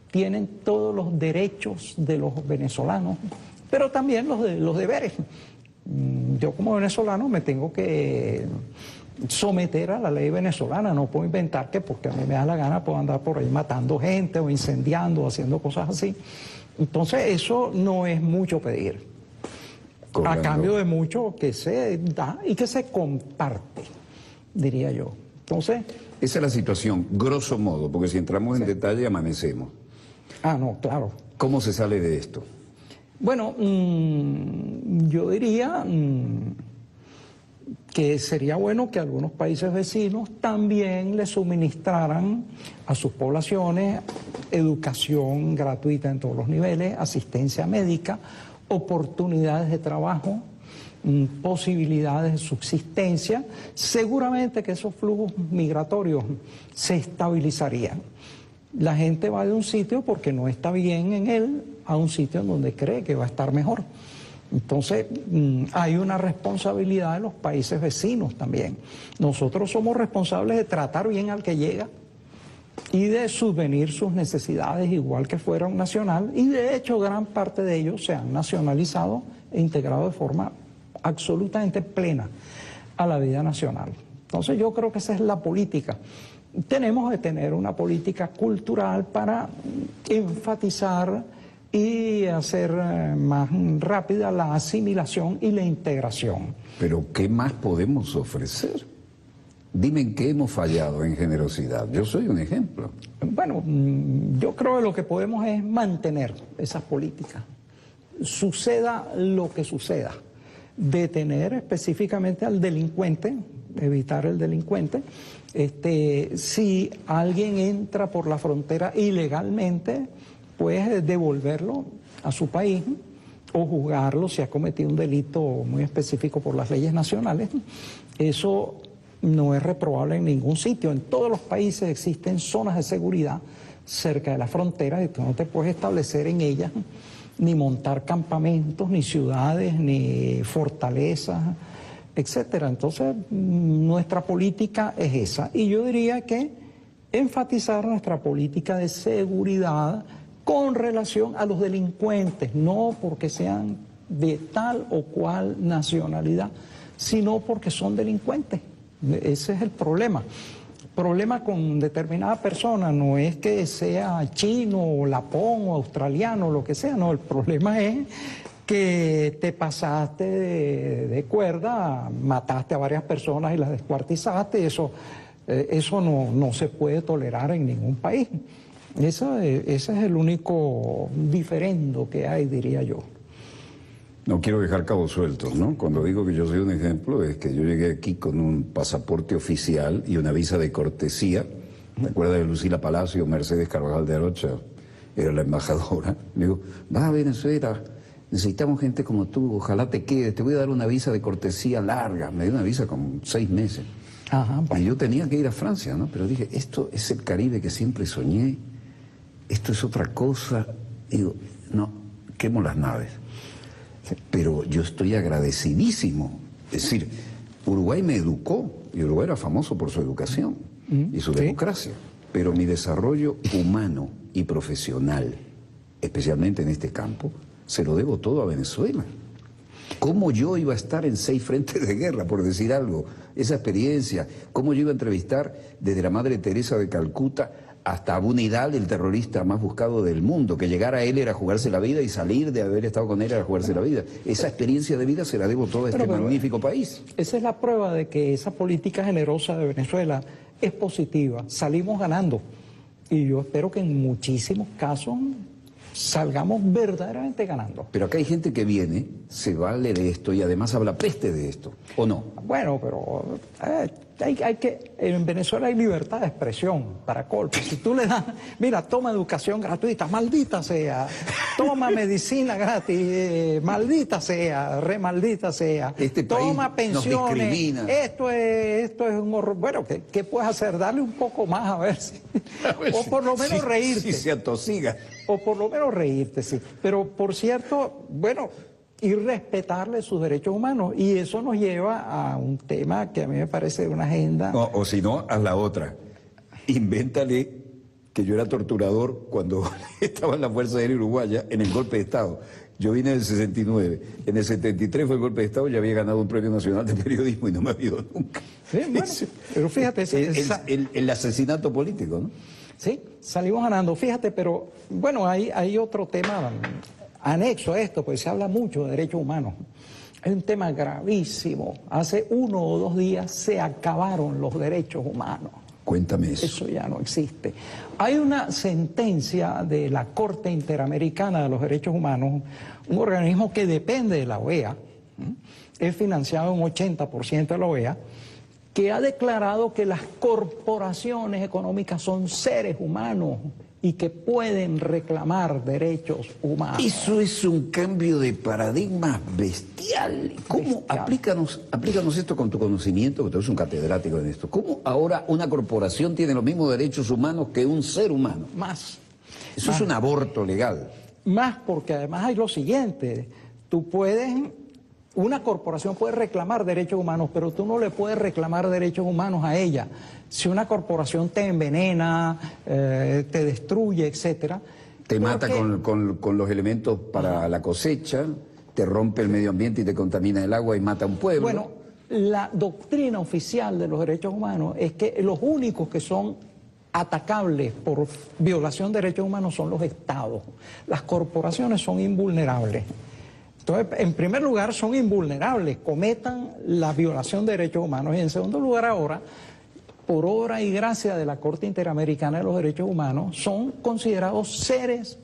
Tienen todos los derechos de los venezolanos, pero también los deberes. Yo como venezolano me tengo que someter a la ley venezolana, no puedo inventar que porque a mí me da la gana puedo andar por ahí matando gente o incendiando o haciendo cosas así. Entonces eso no es mucho pedir, a cambio de mucho que se da y que se comparte, diría yo. Entonces, esa es la situación, grosso modo, porque si entramos en detalle amanecemos. No, claro. ¿Cómo se sale de esto? Bueno, yo diría que sería bueno que algunos países vecinos también le suministraran a sus poblaciones educación gratuita en todos los niveles, asistencia médica, oportunidades de trabajo, posibilidades de subsistencia. Seguramente que esos flujos migratorios se estabilizarían. La gente va de un sitio porque no está bien en él a un sitio en donde cree que va a estar mejor. Entonces, hay una responsabilidad de los países vecinos también. Nosotros somos responsables de tratar bien al que llega y de subvenir sus necesidades igual que fuera un nacional, y de hecho gran parte de ellos se han nacionalizado e integrado de forma absolutamente plena a la vida nacional. Entonces yo creo que esa es la política. Tenemos que tener una política cultural para enfatizar y hacer más rápida la asimilación y la integración. Pero ¿qué más podemos ofrecer? Dime en qué hemos fallado en generosidad. Yo soy un ejemplo. Bueno, yo creo que lo que podemos es mantener esas políticas. Suceda lo que suceda. Detener específicamente al delincuente, evitar el delincuente. Si alguien entra por la frontera ilegalmente, pues devolverlo a su país o juzgarlo si ha cometido un delito muy específico por las leyes nacionales. Eso no es reprobable en ningún sitio. En todos los países existen zonas de seguridad cerca de las fronteras y tú no te puedes establecer en ellas, ni montar campamentos, ni ciudades, ni fortalezas, etcétera. Entonces, nuestra política es esa. Y yo diría que enfatizar nuestra política de seguridad con relación a los delincuentes, no porque sean de tal o cual nacionalidad, sino porque son delincuentes. Ese es el problema. El problema con determinada persona no es que sea chino, o lapón, o australiano, lo que sea, no, el problema es que te pasaste de cuerda, mataste a varias personas y las descuartizaste. Eso no se puede tolerar en ningún país. Ese es el único diferendo que hay, diría yo. No quiero dejar cabos sueltos, ¿no? Cuando digo que yo soy un ejemplo, es que yo llegué aquí con un pasaporte oficial y una visa de cortesía. ¿Me acuerdas de Lucila Palacio? Mercedes Carvajal de Arocha era la embajadora. Me digo, vas a Venezuela, necesitamos gente como tú, ojalá te quedes, te voy a dar una visa de cortesía larga. Me dio una visa con 6 meses. Ajá, y yo tenía que ir a Francia, ¿no? Pero dije, esto es el Caribe que siempre soñé, esto es otra cosa. Digo, no, quemo las naves. Pero yo estoy agradecidísimo. Es decir, Uruguay me educó, y Uruguay era famoso por su educación y su democracia. Pero mi desarrollo humano y profesional, especialmente en este campo, se lo debo todo a Venezuela. ¿Cómo yo iba a estar en 6 frentes de guerra, por decir algo? Esa experiencia, cómo yo iba a entrevistar desde la Madre Teresa de Calcuta hasta Abu Nidal, el terrorista más buscado del mundo, que llegar a él era jugarse la vida y salir de haber estado con él era jugarse la vida. Esa experiencia de vida se la debo todo a este magnífico país. Esa es la prueba de que esa política generosa de Venezuela es positiva. Salimos ganando. Y yo espero que en muchísimos casos salgamos verdaderamente ganando. Pero acá hay gente que viene, se vale de esto y además habla peste de esto, ¿o no? Bueno, pero en Venezuela hay libertad de expresión, para colmo. Si tú le das, mira, toma educación gratuita, maldita sea, toma medicina gratis, maldita sea, remaldita sea, toma pensiones, esto es un horror. Bueno, ¿qué puedes hacer? Darle un poco más a ver si, o por lo menos reírte. Si se atosiga. O por lo menos reírte, sí. Pero, por cierto, bueno, y respetarle sus derechos humanos. Y eso nos lleva a un tema que a mí me parece una agenda... O si no, haz la otra. Invéntale que yo era torturador cuando estaba en la Fuerza Aérea Uruguaya en el golpe de Estado. Yo vine en el 69. En el 73 fue el golpe de Estado y ya había ganado un premio nacional de periodismo y no me ha ido nunca. Sí, bueno, pero fíjate... El asesinato político, ¿no? Sí, salimos ganando. Fíjate, pero bueno, hay otro tema anexo a esto, pues se habla mucho de derechos humanos. Es un tema gravísimo. Hace 1 o 2 días se acabaron los derechos humanos. Cuéntame eso. Eso ya no existe. Hay una sentencia de la Corte Interamericana de los Derechos Humanos, un organismo que depende de la OEA, es financiado un 80% de la OEA, que ha declarado que las corporaciones económicas son seres humanos y que pueden reclamar derechos humanos. Eso es un cambio de paradigma bestial. ¿Cómo? Aplícanos esto con tu conocimiento, que tú eres un catedrático en esto. ¿Cómo ahora una corporación tiene los mismos derechos humanos que un ser humano? Más. Eso es un aborto legal. Más, porque además hay lo siguiente, una corporación puede reclamar derechos humanos, pero tú no le puedes reclamar derechos humanos a ella. Si una corporación te envenena, te destruye, etcétera. Te mata con los elementos para la cosecha, te rompe el medio ambiente y te contamina el agua y mata a un pueblo. Bueno, la doctrina oficial de los derechos humanos es que los únicos que son atacables por violación de derechos humanos son los estados. Las corporaciones son invulnerables. Entonces, en primer lugar, son invulnerables, cometan la violación de derechos humanos. Y en segundo lugar, ahora, por obra y gracia de la Corte Interamericana de los Derechos Humanos, son considerados seres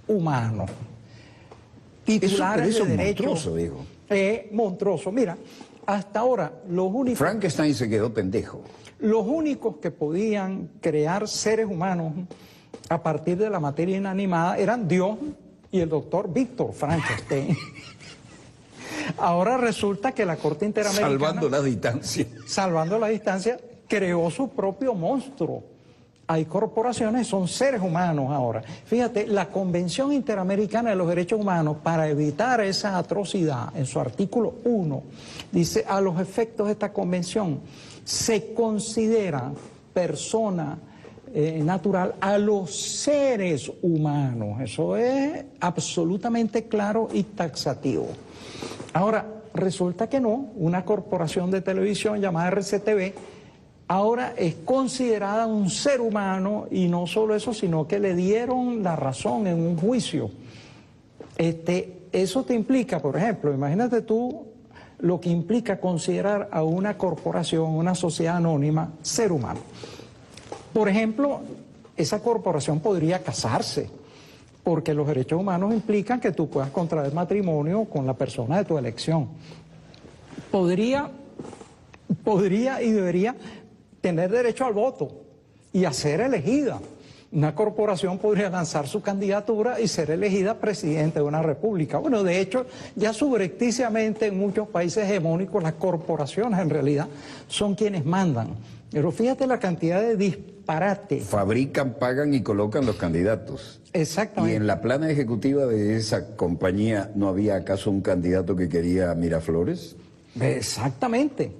humanos. Titulares de derechos. Monstruoso, digo. Monstruoso. Mira, hasta ahora, los únicos... Frankenstein se quedó pendejo. Los únicos que podían crear seres humanos a partir de la materia inanimada eran Dios y el doctor Víctor Frankenstein. Ahora resulta que la Corte Interamericana... Salvando la distancia. Salvando la distancia, creó su propio monstruo. Hay corporaciones, son seres humanos ahora. Fíjate, la Convención Interamericana de los Derechos Humanos, para evitar esa atrocidad, en su artículo 1, dice, a los efectos de esta convención, se considera persona natural a los seres humanos. Eso es absolutamente claro y taxativo. Ahora, resulta que no, una corporación de televisión llamada RCTV ahora es considerada un ser humano, y no solo eso, sino que le dieron la razón en un juicio. Eso te implica, por ejemplo, imagínate tú lo que implica considerar a una corporación, una sociedad anónima, ser humano. Por ejemplo, esa corporación podría casarse, porque los derechos humanos implican que tú puedas contraer matrimonio con la persona de tu elección. Podría y debería tener derecho al voto y a ser elegida. Una corporación podría lanzar su candidatura y ser elegida presidente de una república. Bueno, de hecho, ya subrepticiamente en muchos países hegemónicos las corporaciones en realidad son quienes mandan. Pero fíjate la cantidad de disparate. Fabrican, pagan y colocan los candidatos. Exactamente. ¿Y en la plana ejecutiva de esa compañía no había acaso un candidato que quería Miraflores? Exactamente.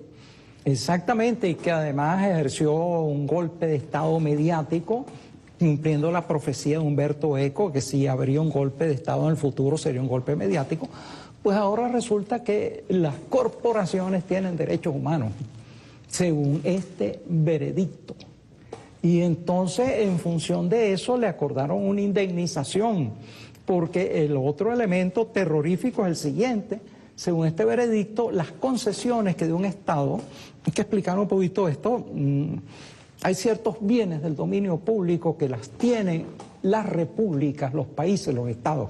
Exactamente, y que además ejerció un golpe de Estado mediático, cumpliendo la profecía de Humberto Eco, que si habría un golpe de Estado en el futuro sería un golpe mediático. Pues ahora resulta que las corporaciones tienen derechos humanos, según este veredicto. Y entonces, en función de eso, le acordaron una indemnización, porque el otro elemento terrorífico es el siguiente. Según este veredicto, las concesiones que de un Estado, hay que explicar un poquito esto, hay ciertos bienes del dominio público que las tienen las repúblicas, los países, los estados,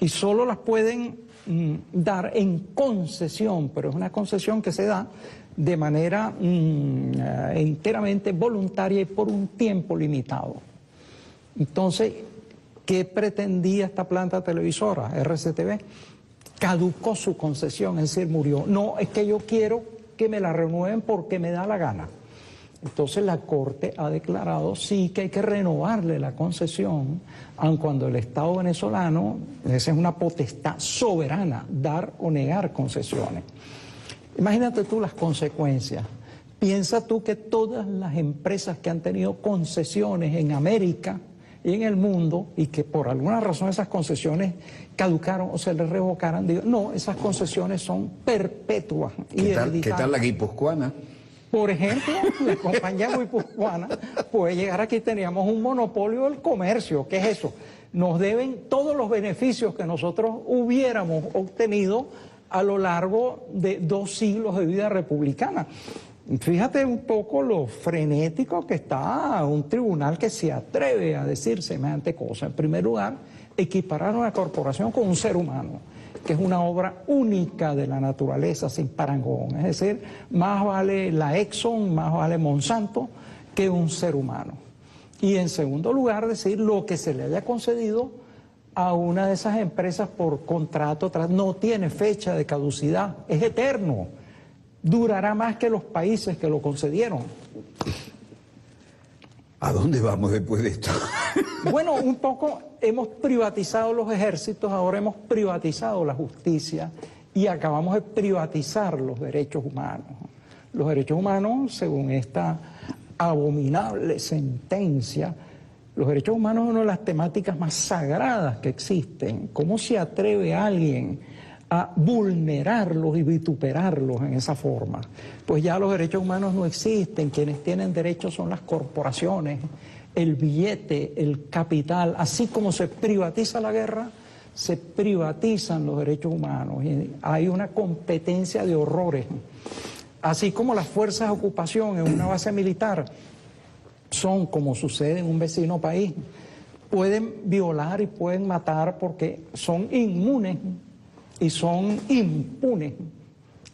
y solo las pueden dar en concesión, pero es una concesión que se da de manera enteramente voluntaria y por un tiempo limitado. Entonces, ¿qué pretendía esta planta televisora, RCTV? Caducó su concesión, es decir, murió. No, es que yo quiero que me la renueven porque me da la gana. Entonces la Corte ha declarado sí que hay que renovarle la concesión, aun cuando el Estado venezolano, esa es una potestad soberana, dar o negar concesiones. Imagínate tú las consecuencias. Piensa tú que todas las empresas que han tenido concesiones en América y en el mundo, y que por alguna razón esas concesiones caducaron o se les revocaran, digo, no, esas concesiones son perpetuas. ¿Qué tal la guipuzcoana? Por ejemplo, la compañía guipuzcoana puede llegar aquí, teníamos un monopolio del comercio. ¿Qué es eso? Nos deben todos los beneficios que nosotros hubiéramos obtenido a lo largo de 2 siglos de vida republicana. Fíjate un poco lo frenético que está un tribunal que se atreve a decir semejante cosa. En primer lugar, equiparar una corporación con un ser humano, que es una obra única de la naturaleza sin parangón. Es decir, más vale la Exxon, más vale Monsanto que un ser humano. Y en segundo lugar, decir lo que se le haya concedido a una de esas empresas por contrato no tiene fecha de caducidad, es eterno, durará más que los países que lo concedieron. ¿A dónde vamos después de esto? Bueno, un poco hemos privatizado los ejércitos, ahora hemos privatizado la justicia y acabamos de privatizar los derechos humanos. Los derechos humanos, según esta abominable sentencia, los derechos humanos son una de las temáticas más sagradas que existen. ¿Cómo se atreve alguien a vulnerarlos y vituperarlos en esa forma? Pues ya los derechos humanos no existen, quienes tienen derechos son las corporaciones, el billete, el capital. Así como se privatiza la guerra, se privatizan los derechos humanos y hay una competencia de horrores. Así como las fuerzas de ocupación en una base militar son, como sucede en un vecino país, pueden violar y pueden matar porque son inmunes y son impunes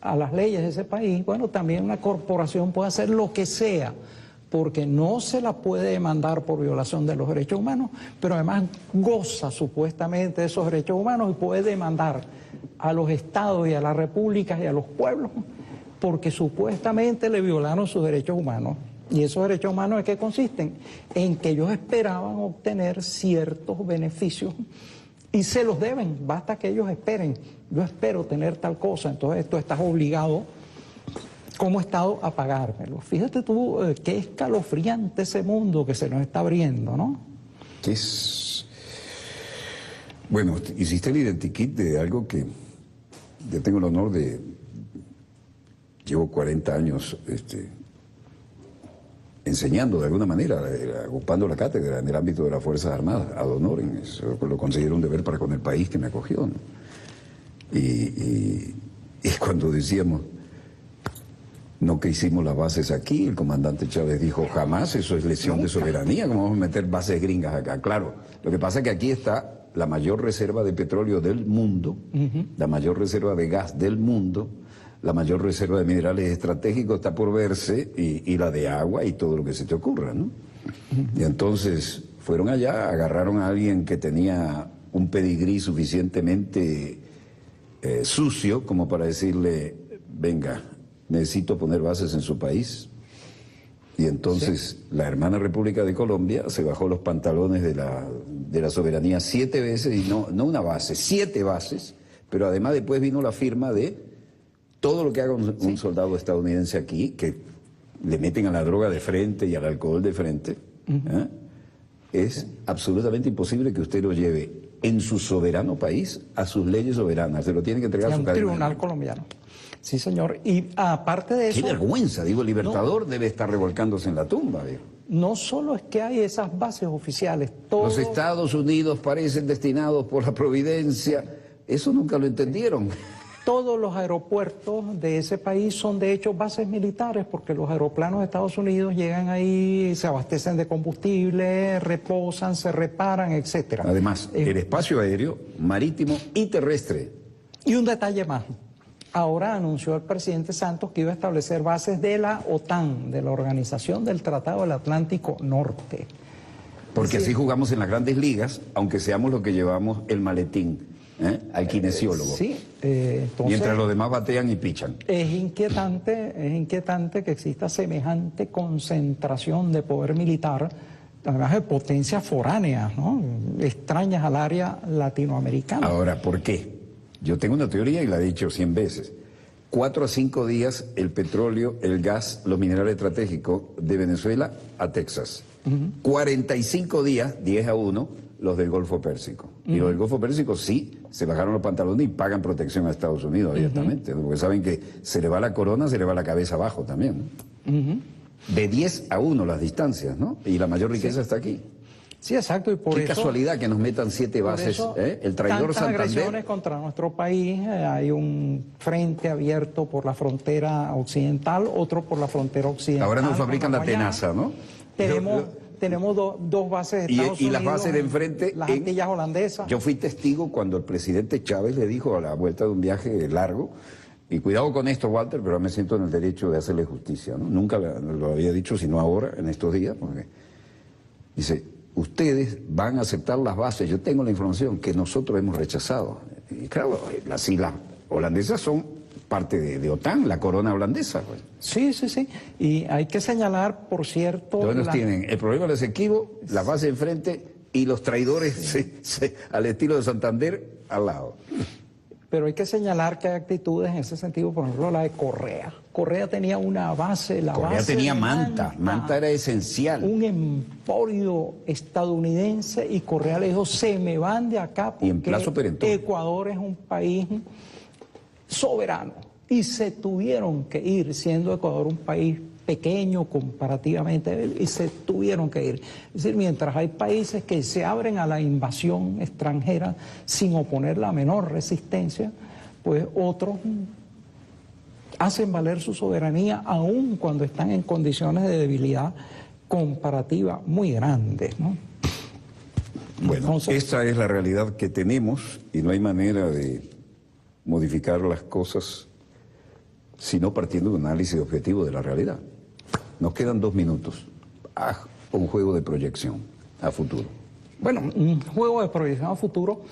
a las leyes de ese país. Bueno, también una corporación puede hacer lo que sea, porque no se la puede demandar por violación de los derechos humanos, pero además goza supuestamente de esos derechos humanos y puede demandar a los estados y a las repúblicas y a los pueblos porque supuestamente le violaron sus derechos humanos. ¿Y esos derechos humanos en qué consisten? En que ellos esperaban obtener ciertos beneficios y se los deben, basta que ellos esperen. Yo espero tener tal cosa, entonces tú estás obligado como Estado a pagármelo. Fíjate tú qué escalofriante ese mundo que se nos está abriendo, ¿no? ¿Qué es? Bueno, hiciste el identikit de algo que yo tengo el honor de... Llevo 40 años enseñando de alguna manera, ocupando la cátedra en el ámbito de las Fuerzas Armadas, ad honorem. Eso lo considero un deber para con el país que me acogió, ¿no? Y cuando decíamos, no que hicimos las bases aquí, el comandante Chávez dijo, jamás, eso es lesión de soberanía, ¿cómo vamos a meter bases gringas acá? Claro, lo que pasa es que aquí está la mayor reserva de petróleo del mundo, la mayor reserva de gas del mundo, la mayor reserva de minerales estratégicos está por verse, y la de agua y todo lo que se te ocurra, ¿no? Y entonces fueron allá, agarraron a alguien que tenía un pedigrí suficientemente sucio como para decirle, venga, necesito poner bases en su país. Y entonces la hermana República de Colombia se bajó los pantalones de la soberanía 7 veces, y no una base, 7 bases, pero además después vino la firma de todo lo que haga un soldado estadounidense aquí, que le meten a la droga de frente y al alcohol de frente, es absolutamente imposible que usted lo lleve en su soberano país a sus leyes soberanas. Se lo tiene que entregar a su cadena. Tribunal colombiano. Sí, señor. Y aparte de eso... ¡Qué vergüenza! Digo, el Libertador debe estar revolcándose en la tumba, digo. No solo es que hay esas bases oficiales, Los Estados Unidos parecen destinados por la providencia. Eso nunca lo entendieron. Todos los aeropuertos de ese país son de hecho bases militares, porque los aeroplanos de Estados Unidos llegan ahí, se abastecen de combustible, reposan, se reparan, etcétera. Además, el espacio aéreo, marítimo y terrestre. Y un detalle más. Ahora anunció el presidente Santos que iba a establecer bases de la OTAN, de la Organización del Tratado del Atlántico Norte. Porque así jugamos en las grandes ligas, aunque seamos los que llevamos el maletín. Al kinesiólogo. Sí, entonces, mientras los demás batean y pichan. Es inquietante que exista semejante concentración de poder militar, además de potencias foráneas, ¿no? Extrañas al área latinoamericana. Ahora, ¿por qué? Yo tengo una teoría y la he dicho 100 veces. 4 a 5 días el petróleo, el gas, los minerales estratégicos de Venezuela a Texas. 45 días, 10 a 1, los del Golfo Pérsico. Y los del Golfo Pérsico sí se bajaron los pantalones y pagan protección a Estados Unidos abiertamente, porque saben que se le va la corona, se le va la cabeza abajo también, ¿no? De 10 a 1 las distancias, ¿no? Y la mayor riqueza está aquí. Sí, exacto, y por Qué eso... casualidad que nos metan 7 bases, el traidor Santander. Agresiones contra nuestro país, hay un frente abierto por la frontera occidental, otro por la frontera occidental. Ahora nos fabrican la tenaza, ¿no? Tenemos dos bases de Estados Unidos. Y las bases de enfrente... Las Antillas holandesas. Yo fui testigo cuando el presidente Chávez le dijo a la vuelta de un viaje largo, y cuidado con esto, Walter, pero me siento en el derecho de hacerle justicia, ¿no? Nunca lo había dicho, sino ahora, en estos días, porque Dice, ustedes van a aceptar las bases, yo tengo la información que nosotros hemos rechazado. Y claro, las islas holandesas son parte de OTAN, la corona holandesa. Pues. Sí, sí, sí. Y hay que señalar, por cierto... Entonces tienen el problema del Esequibo, la base enfrente y los traidores al estilo de Santander al lado. Pero hay que señalar que hay actitudes en ese sentido, por ejemplo, la de Correa. Correa tenía una base, Correa tenía Manta. Manta era esencial. Un emporio estadounidense y Correa le dijo, se me van de acá porque y en plazo perentorio. Ecuador es un país soberano. Y se tuvieron que ir, siendo Ecuador un país pequeño comparativamente, y se tuvieron que ir. Es decir, mientras hay países que se abren a la invasión extranjera sin oponer la menor resistencia, pues otros hacen valer su soberanía aun cuando están en condiciones de debilidad comparativa muy grandes, ¿no? Bueno, entonces, esta es la realidad que tenemos y no hay manera de modificar las cosas sino partiendo de un análisis objetivo de la realidad. Nos quedan 2 minutos. Un juego de proyección a futuro. Bueno, un juego de proyección a futuro.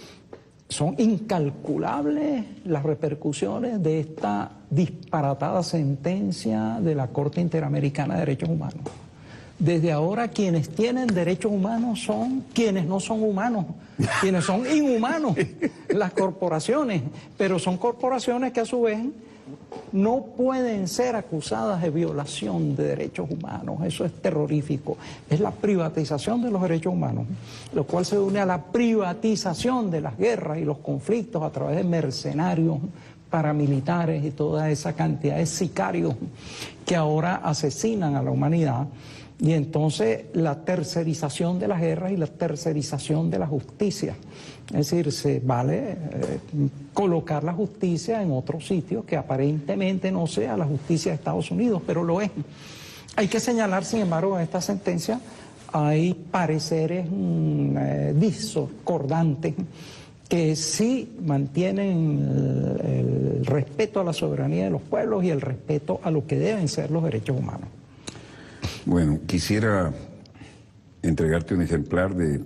Son incalculables las repercusiones de esta disparatada sentencia de la Corte Interamericana de Derechos Humanos. Desde ahora quienes tienen derechos humanos son quienes no son humanos, quienes son inhumanos, las corporaciones, pero son corporaciones que a su vez no pueden ser acusadas de violación de derechos humanos. Eso es terrorífico. Es la privatización de los derechos humanos, lo cual se une a la privatización de las guerras y los conflictos a través de mercenarios, paramilitares y toda esa cantidad de sicarios que ahora asesinan a la humanidad. Y entonces la tercerización de las guerras y la tercerización de la justicia. Es decir, se vale colocar la justicia en otro sitio que aparentemente no sea la justicia de Estados Unidos, pero lo es. Hay que señalar, sin embargo, en esta sentencia hay pareceres discordantes que sí mantienen el respeto a la soberanía de los pueblos y el respeto a lo que deben ser los derechos humanos. Bueno, quisiera entregarte un ejemplar de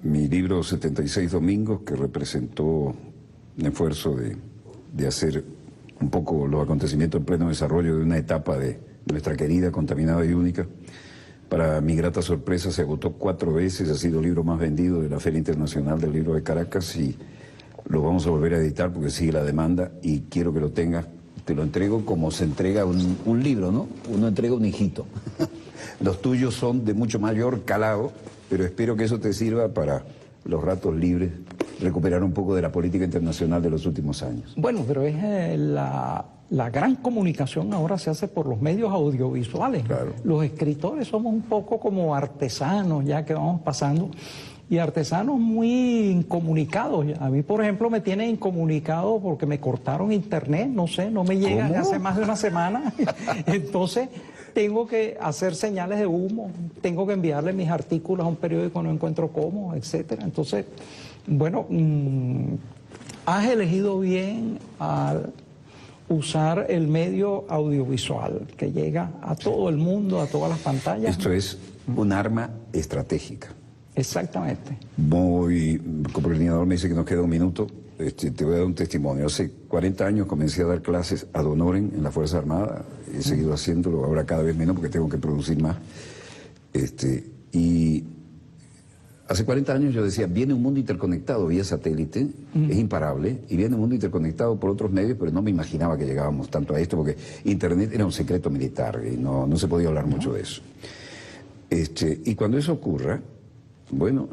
mi libro 76 Domingos, que representó un esfuerzo de hacer un poco los acontecimientos en pleno desarrollo de una etapa de nuestra querida, contaminada y única. Para mi grata sorpresa se agotó 4 veces, ha sido el libro más vendido de la Feria Internacional del Libro de Caracas y lo vamos a volver a editar porque sigue la demanda y quiero que lo tengas. Te lo entrego como se entrega un libro, ¿no? Uno entrega un hijito. Los tuyos son de mucho mayor calado, pero espero que eso te sirva para los ratos libres, recuperar un poco de la política internacional de los últimos años. Bueno, pero es la gran comunicación ahora se hace por los medios audiovisuales. Claro. Los escritores somos un poco como artesanos, ya que vamos pasando, y artesanos muy incomunicados. A mí, por ejemplo, me tienen incomunicado porque me cortaron internet, no sé, no me llegan hace más de una semana. Entonces, tengo que hacer señales de humo, tengo que enviarle mis artículos a un periódico, no encuentro cómo, etcétera. Entonces, bueno, has elegido bien al usar el medio audiovisual que llega a todo el mundo, a todas las pantallas. Esto es un arma estratégica. Exactamente. Como coordinador me dice que nos queda 1 minuto, te voy a dar un testimonio. Hace 40 años comencé a dar clases ad honorem en la Fuerza Armada, he seguido haciéndolo, ahora cada vez menos porque tengo que producir más. Y hace 40 años yo decía, viene un mundo interconectado vía satélite, es imparable, y viene un mundo interconectado por otros medios, pero no me imaginaba que llegábamos tanto a esto, porque Internet era un secreto militar y no se podía hablar mucho de eso. Y cuando eso ocurra, bueno,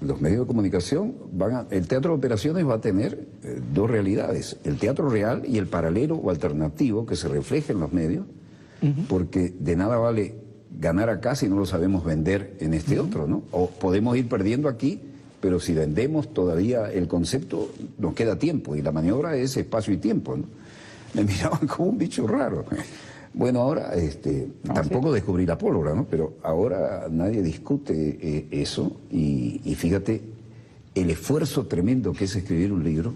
los medios de comunicación el teatro de operaciones va a tener 2 realidades, el teatro real y el paralelo o alternativo que se refleja en los medios, porque de nada vale ganar acá si no lo sabemos vender en este otro, ¿no? O podemos ir perdiendo aquí, pero si vendemos todavía el concepto, nos queda tiempo, y la maniobra es espacio y tiempo, ¿no? Me miraban como un bicho raro. Bueno, ahora tampoco descubrí la pólvora, ¿no? Pero ahora nadie discute eso y fíjate el esfuerzo tremendo que es escribir un libro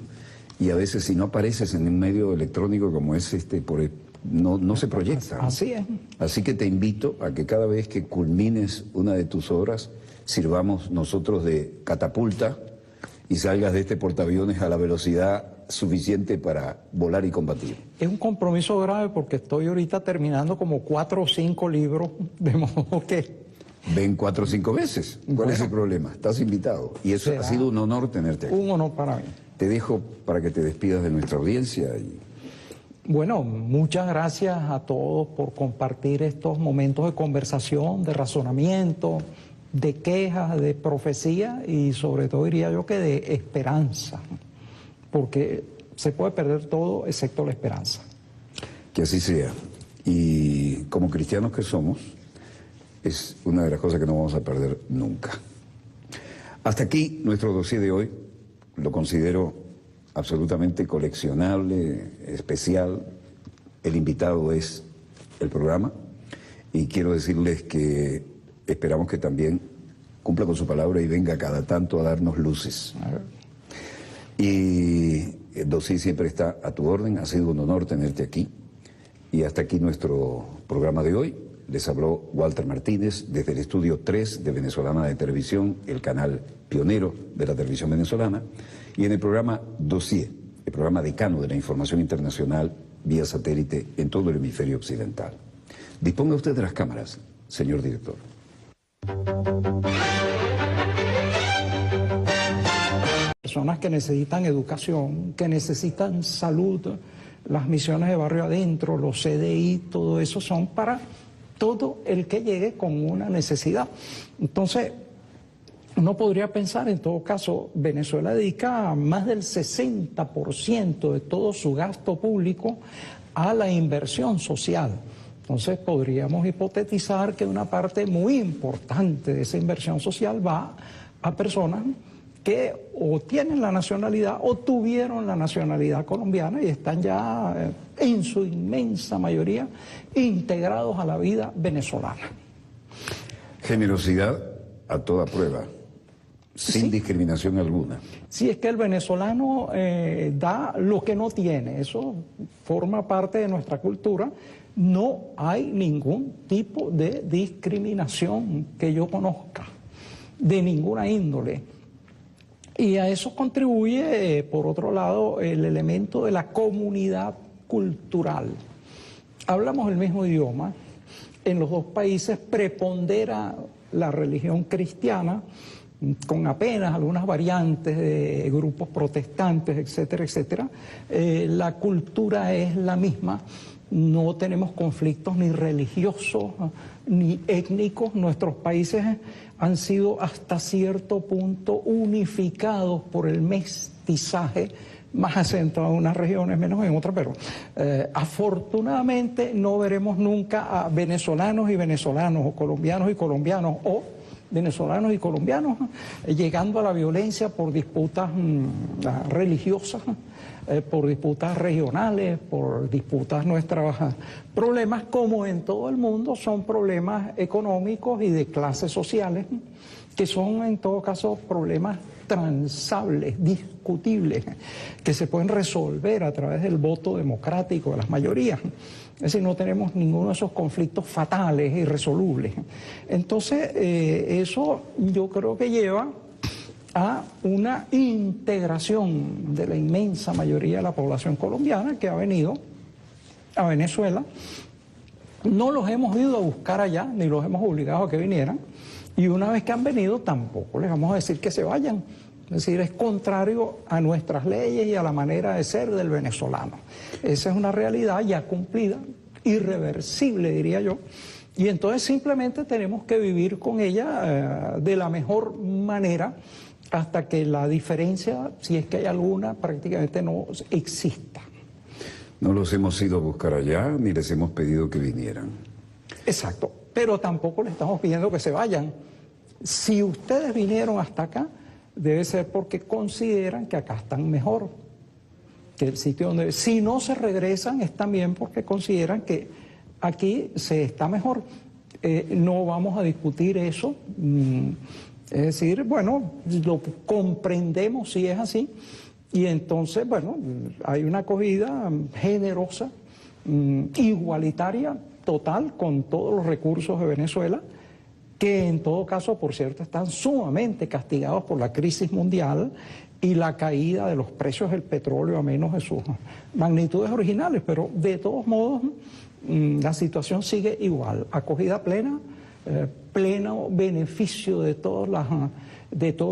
y a veces si no apareces en un medio electrónico como es no se proyectan. Así es. Así que te invito a que cada vez que culmines una de tus obras, sirvamos nosotros de catapulta y salgas de este portaaviones a la velocidad suficiente para volar y combatir. Es un compromiso grave porque estoy ahorita terminando como 4 o 5 libros, de modo que... Ven 4 o 5 veces. ¿Cuál es el problema? Estás invitado. Y eso ha sido un honor tenerte aquí. Un honor para mí. Te dejo para que te despidas de nuestra audiencia. Bueno, muchas gracias a todos por compartir estos momentos de conversación, de razonamiento, de quejas, de profecía y sobre todo diría yo que de esperanza, porque se puede perder todo excepto la esperanza. Que así sea. Y como cristianos que somos, es una de las cosas que no vamos a perder nunca. Hasta aquí nuestro dossier de hoy. Lo considero absolutamente coleccionable, especial. El invitado es el programa y quiero decirles que esperamos que también cumpla con su palabra y venga cada tanto a darnos luces. Y el dossier siempre está a tu orden. Ha sido un honor tenerte aquí. Y hasta aquí nuestro programa de hoy. Les habló Walter Martínez desde el estudio 3 de Venezolana de Televisión, el canal pionero de la televisión venezolana, y en el programa Dossier, el programa decano de la información internacional vía satélite en todo el hemisferio occidental. Disponga usted de las cámaras, señor director. Personas que necesitan educación, que necesitan salud, las misiones de barrio adentro, los CDI, todo eso son para todo el que llegue con una necesidad. Entonces, uno podría pensar, en todo caso, Venezuela dedica más del 60% de todo su gasto público a la inversión social. Entonces, podríamos hipotetizar que una parte muy importante de esa inversión social va a personas que o tienen la nacionalidad o tuvieron la nacionalidad colombiana y están ya en su inmensa mayoría integrados a la vida venezolana. Generosidad a toda prueba, sin discriminación alguna. Sí, es que el venezolano da lo que no tiene, eso forma parte de nuestra cultura. No hay ningún tipo de discriminación que yo conozca, de ninguna índole. Y a eso contribuye, por otro lado, el elemento de la comunidad cultural. Hablamos el mismo idioma. En los dos países prepondera la religión cristiana, con apenas algunas variantes de grupos protestantes, etcétera, etcétera. La cultura es la misma. No tenemos conflictos ni religiosos ni étnicos. Nuestros países han sido hasta cierto punto unificados por el mestizaje, más acentuado en unas regiones, menos en otras, pero afortunadamente no veremos nunca a venezolanos y venezolanos, o colombianos y colombianos, o venezolanos y colombianos llegando a la violencia por disputas religiosas, por disputas regionales, por disputas nuestras. Problemas como en todo el mundo son problemas económicos y de clases sociales, que son en todo caso problemas transables, discutibles, que se pueden resolver a través del voto democrático de las mayorías. Es decir, no tenemos ninguno de esos conflictos fatales e irresolubles. Entonces, eso yo creo que lleva a una integración de la inmensa mayoría de la población colombiana que ha venido a Venezuela. No los hemos ido a buscar allá, ni los hemos obligado a que vinieran, y una vez que han venido tampoco les vamos a decir que se vayan. Es decir, es contrario a nuestras leyes y a la manera de ser del venezolano. Esa es una realidad ya cumplida, irreversible diría yo, y entonces simplemente tenemos que vivir con ella de la mejor manera hasta que la diferencia, si es que hay alguna, prácticamente no exista. No los hemos ido a buscar allá, ni les hemos pedido que vinieran. Exacto, pero tampoco les estamos pidiendo que se vayan. Si ustedes vinieron hasta acá, debe ser porque consideran que acá están mejor que el sitio donde... Si no se regresan, es también porque consideran que aquí se está mejor. No vamos a discutir eso. Es decir, bueno, lo comprendemos si es así, y entonces, bueno, hay una acogida generosa igualitaria, total, con todos los recursos de Venezuela, que en todo caso, por cierto, están sumamente castigados por la crisis mundial y la caída de los precios del petróleo a menos de sus magnitudes originales, pero de todos modos la situación sigue igual, acogida plena, pleno beneficio de toda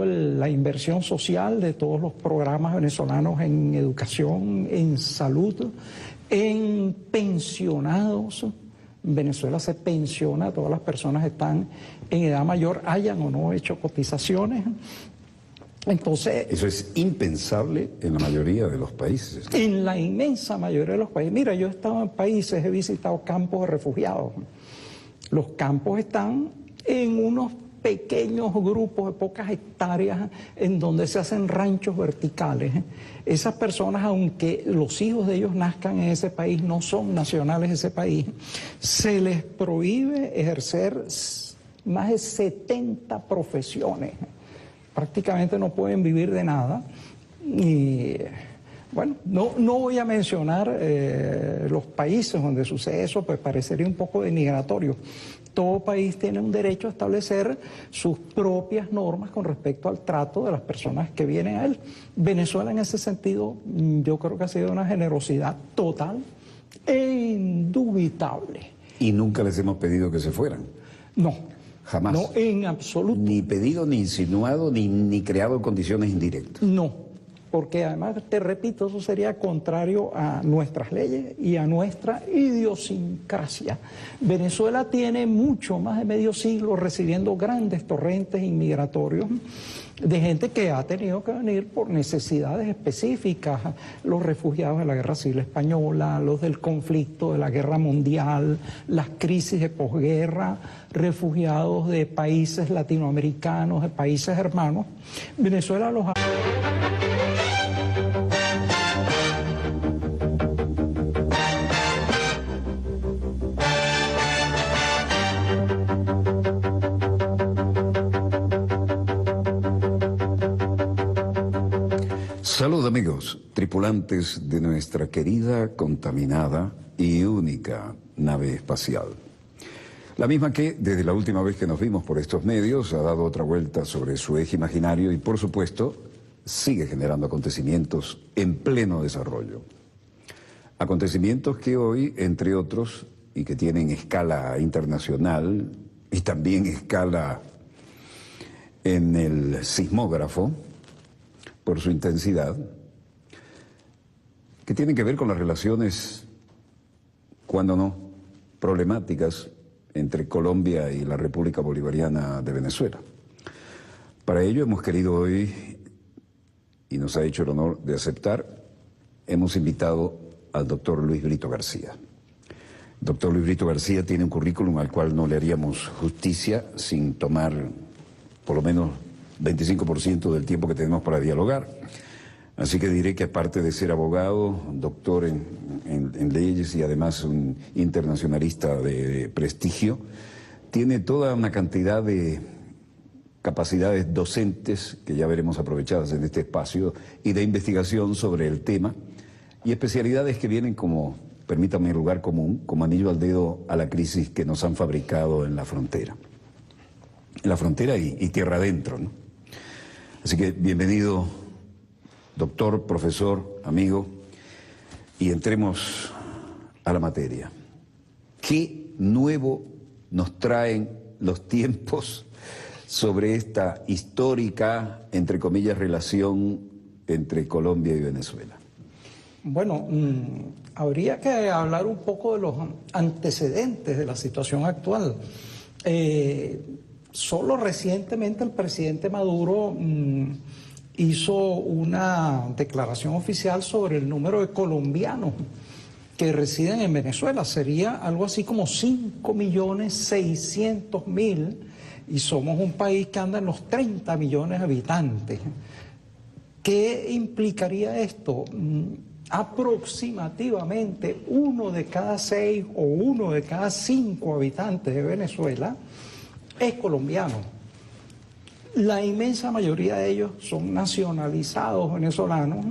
la inversión social, de todos los programas venezolanos en educación, en salud, en pensionados. En Venezuela se pensiona, todas las personas están en edad mayor, hayan o no hecho cotizaciones. Entonces, eso es impensable en la mayoría de los países. En la inmensa mayoría de los países. Mira, yo he estado en países, he visitado campos de refugiados. Los campos están en unos pequeños grupos de pocas hectáreas en donde se hacen ranchos verticales. Esas personas, aunque los hijos de ellos nazcan en ese país, no son nacionales de ese país, se les prohíbe ejercer más de 70 profesiones. Prácticamente no pueden vivir de nada. Y bueno, no voy a mencionar los países donde sucede eso, pues parecería un poco denigratorio. Todo país tiene un derecho a establecer sus propias normas con respecto al trato de las personas que vienen a él. Venezuela en ese sentido yo creo que ha sido una generosidad total e indubitable. ¿Y nunca les hemos pedido que se fueran? No. Jamás. No, en absoluto. Ni pedido, ni insinuado, ni creado condiciones indirectas. No, porque además, te repito, eso sería contrario a nuestras leyes y a nuestra idiosincrasia. Venezuela tiene mucho más de medio siglo recibiendo grandes torrentes inmigratorios de gente que ha tenido que venir por necesidades específicas, los refugiados de la Guerra Civil Española, los del conflicto de la Guerra Mundial, las crisis de posguerra, refugiados de países latinoamericanos, de países hermanos. Venezuela los ha... Salud amigos, tripulantes de nuestra querida, contaminada y única nave espacial. La misma que, desde la última vez que nos vimos por estos medios, ha dado otra vuelta sobre su eje imaginario y, por supuesto, sigue generando acontecimientos en pleno desarrollo. Acontecimientos que hoy, entre otros, y que tienen escala internacional y también escala en el sismógrafo, por su intensidad, que tienen que ver con las relaciones, cuando no, problemáticas entre Colombia y la República Bolivariana de Venezuela. Para ello hemos querido hoy, y nos ha hecho el honor de aceptar, hemos invitado al doctor Luis Brito García. El doctor Luis Brito García tiene un currículum al cual no le haríamos justicia sin tomar por lo menos 25% del tiempo que tenemos para dialogar. Así que diré que aparte de ser abogado, doctor en leyes y además un internacionalista de prestigio, tiene toda una cantidad de capacidades docentes que ya veremos aprovechadas en este espacio y de investigación sobre el tema y especialidades que vienen como, permítame, lugar común, como anillo al dedo a la crisis que nos han fabricado en la frontera. En la frontera y tierra adentro, ¿no? Así que bienvenido, doctor, profesor, amigo, y entremos a la materia. ¿Qué nuevo nos traen los tiempos sobre esta histórica, entre comillas, relación entre Colombia y Venezuela? Bueno, habría que hablar un poco de los antecedentes de la situación actual. Solo recientemente el presidente Maduro hizo una declaración oficial sobre el número de colombianos que residen en Venezuela. Sería algo así como 5.600.000 y somos un país que anda en los 30 millones de habitantes. ¿Qué implicaría esto? Aproximadamente 1 de cada 6 o 1 de cada 5 habitantes de Venezuela es colombiano. La inmensa mayoría de ellos son nacionalizados venezolanos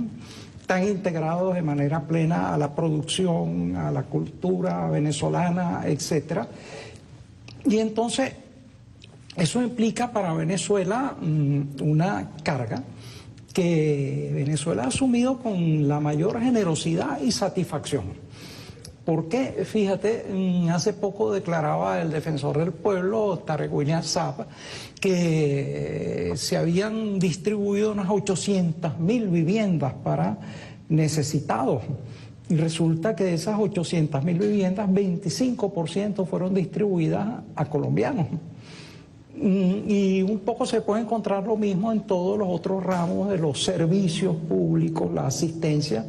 están integrados de manera plena a la producción, a la cultura venezolana, etc. Y entonces eso implica para Venezuela una carga que Venezuela ha asumido con la mayor generosidad y satisfacción. Porque, fíjate, hace poco declaraba el defensor del pueblo, Tarek William Saab, que se habían distribuido unas 800.000 viviendas para necesitados. Y resulta que de esas 800.000 viviendas, 25% fueron distribuidas a colombianos. Y un poco se puede encontrar lo mismo en todos los otros ramos de los servicios públicos, la asistencia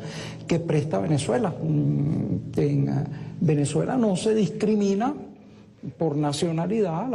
que presta Venezuela. En Venezuela no se discrimina por nacionalidad.